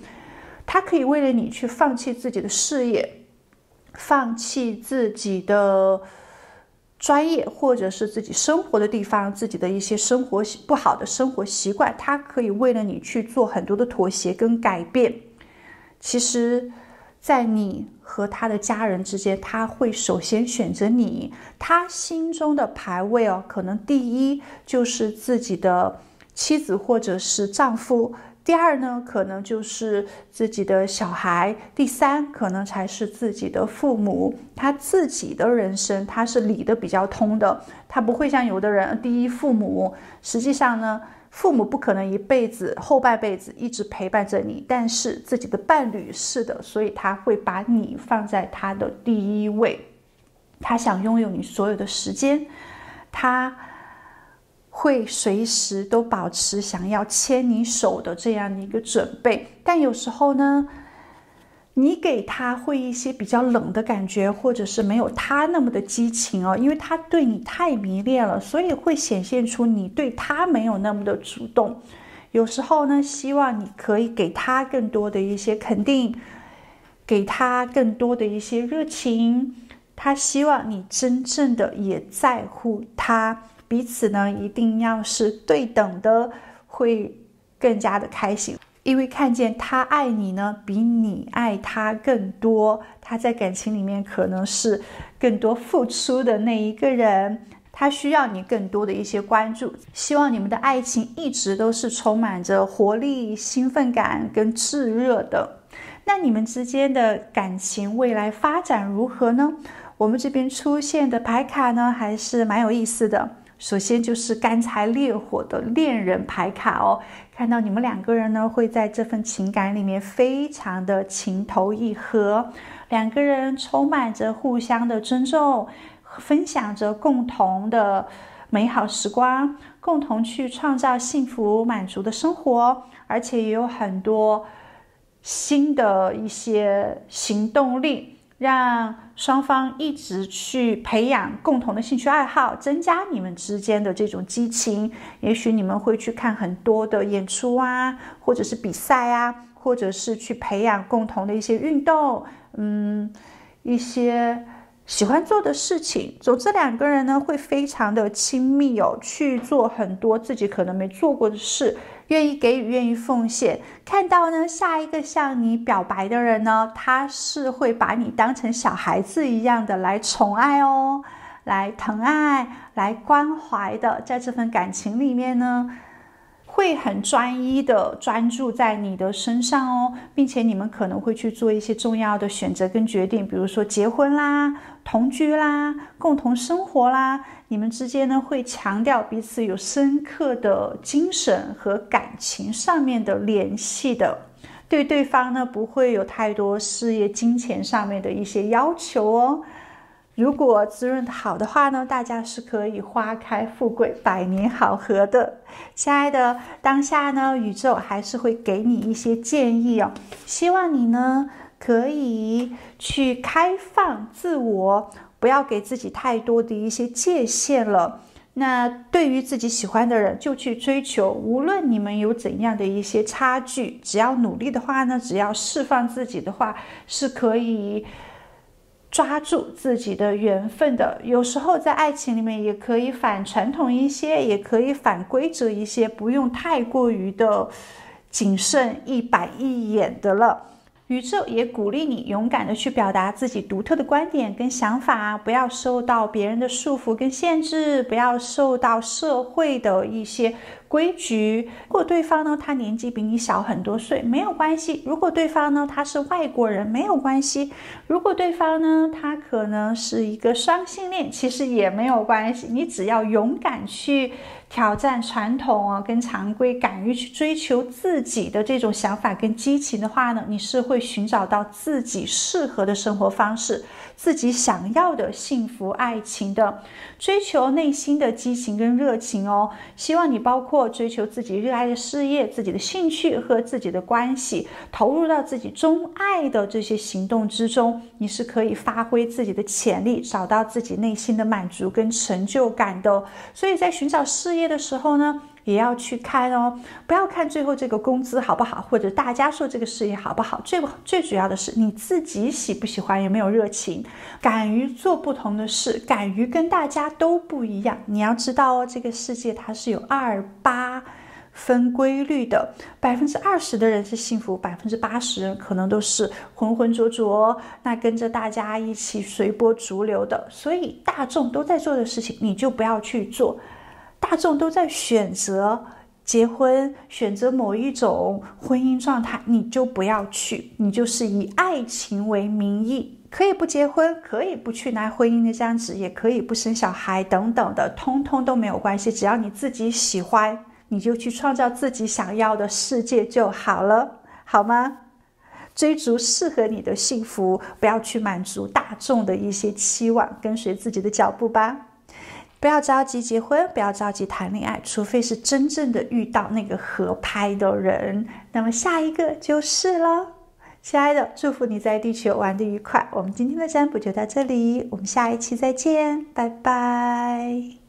他可以为了你去放弃自己的事业，放弃自己的专业，或者是自己生活的地方，自己的一些生活不好的生活习惯，他可以为了你去做很多的妥协跟改变。其实在你和他的家人之间，他会首先选择你。他心中的排位可能第一就是自己的妻子或者是丈夫，第二呢可能就是自己的小孩，第三可能才是自己的父母。他自己的人生他是理得比较通的，他不会像有的人第一父母，实际上呢父母不可能一辈子后半辈子一直陪伴着你，但是自己的伴侣是的，所以他会把你放在他的第一位。他想拥有你所有的时间，他会随时都保持想要牵你手的这样的一个准备。但有时候呢，你给他会一些比较冷的感觉，或者是没有他那么的激情因为他对你太迷恋了，所以会显现出你对他没有那么的主动。有时候呢，希望你可以给他更多的一些肯定，给他更多的一些热情。他希望你真正的也在乎他，彼此呢一定要是对等的，会更加的开心。因为看见他爱你呢，比你爱他更多，他在感情里面可能是更多付出的那一个人，他需要你更多的一些关注。希望你们的爱情一直都是充满着活力、兴奋感跟炙热的。那你们之间的感情未来发展如何呢？我们这边出现的牌卡呢，还是蛮有意思的。首先就是干柴烈火的恋人牌卡看到你们两个人呢会在这份情感里面非常的情投意合，两个人充满着互相的尊重，分享着共同的美好时光，共同去创造幸福满足的生活，而且也有很多新的一些行动力，让双方一直去培养共同的兴趣爱好，增加你们之间的这种激情。也许你们会去看很多的演出啊，或者是比赛啊，或者是去培养共同的一些运动，一些喜欢做的事情。总之两个人呢会非常的亲密去做很多自己可能没做过的事，愿意给予，愿意奉献。看到呢下一个向你表白的人呢，他是会把你当成小孩子一样的来宠爱来疼爱，来关怀的。在这份感情里面呢，会很专一的专注在你的身上并且你们可能会去做一些重要的选择跟决定，比如说结婚啦、同居啦、共同生活啦。你们之间呢会强调彼此有深刻的精神和感情上面的联系的，对对方呢不会有太多事业金钱上面的一些要求如果滋润好的话呢，大家是可以花开富贵、百年好合的。亲爱的，当下呢，宇宙还是会给你一些建议希望你呢可以去开放自我，不要给自己太多的一些界限了。那对于自己喜欢的人就去追求，无论你们有怎样的一些差距，只要努力的话呢，只要释放自己的话，是可以抓住自己的缘分的。有时候在爱情里面也可以反传统一些，也可以反规则一些，不用太过于的谨慎一板一眼的了。宇宙也鼓励你勇敢的去表达自己独特的观点跟想法，不要受到别人的束缚跟限制，不要受到社会的一些规矩。如果对方呢，他年纪比你小很多岁，没有关系；如果对方呢，他是外国人，没有关系；如果对方呢，他可能是一个双性恋，其实也没有关系。你只要勇敢去挑战传统跟常规，敢于去追求自己的这种想法跟激情的话呢，你是会寻找到自己适合的生活方式，自己想要的幸福爱情的。追求内心的激情跟热情哦，希望你包括追求自己热爱的事业、自己的兴趣和自己的关系，投入到自己钟爱的这些行动之中，你是可以发挥自己的潜力，找到自己内心的满足跟成就感的。所以在寻找事业的时候呢，也要去看哦，不要看最后这个工资好不好，或者大家说这个事业好不好，最主要的是你自己喜不喜欢，有没有热情，敢于做不同的事，敢于跟大家都不一样。你要知道哦，这个世界它是有2-8分规律的，20%的人是幸福，80%人可能都是浑浑浊浊，那跟着大家一起随波逐流的。所以大众都在做的事情，你就不要去做。大众都在选择结婚，选择某一种婚姻状态，你就不要去，你就是以爱情为名义，可以不结婚，可以不去拿婚姻的这样子，也可以不生小孩等等的，通通都没有关系，只要你自己喜欢，你就去创造自己想要的世界就好了，好吗？追逐适合你的幸福，不要去满足大众的一些期望，跟随自己的脚步吧。不要着急结婚，不要着急谈恋爱，除非是真正的遇到那个合拍的人，那么下一个就是了。亲爱的，祝福你在地球玩得愉快。我们今天的占卜就到这里，我们下一期再见，拜拜。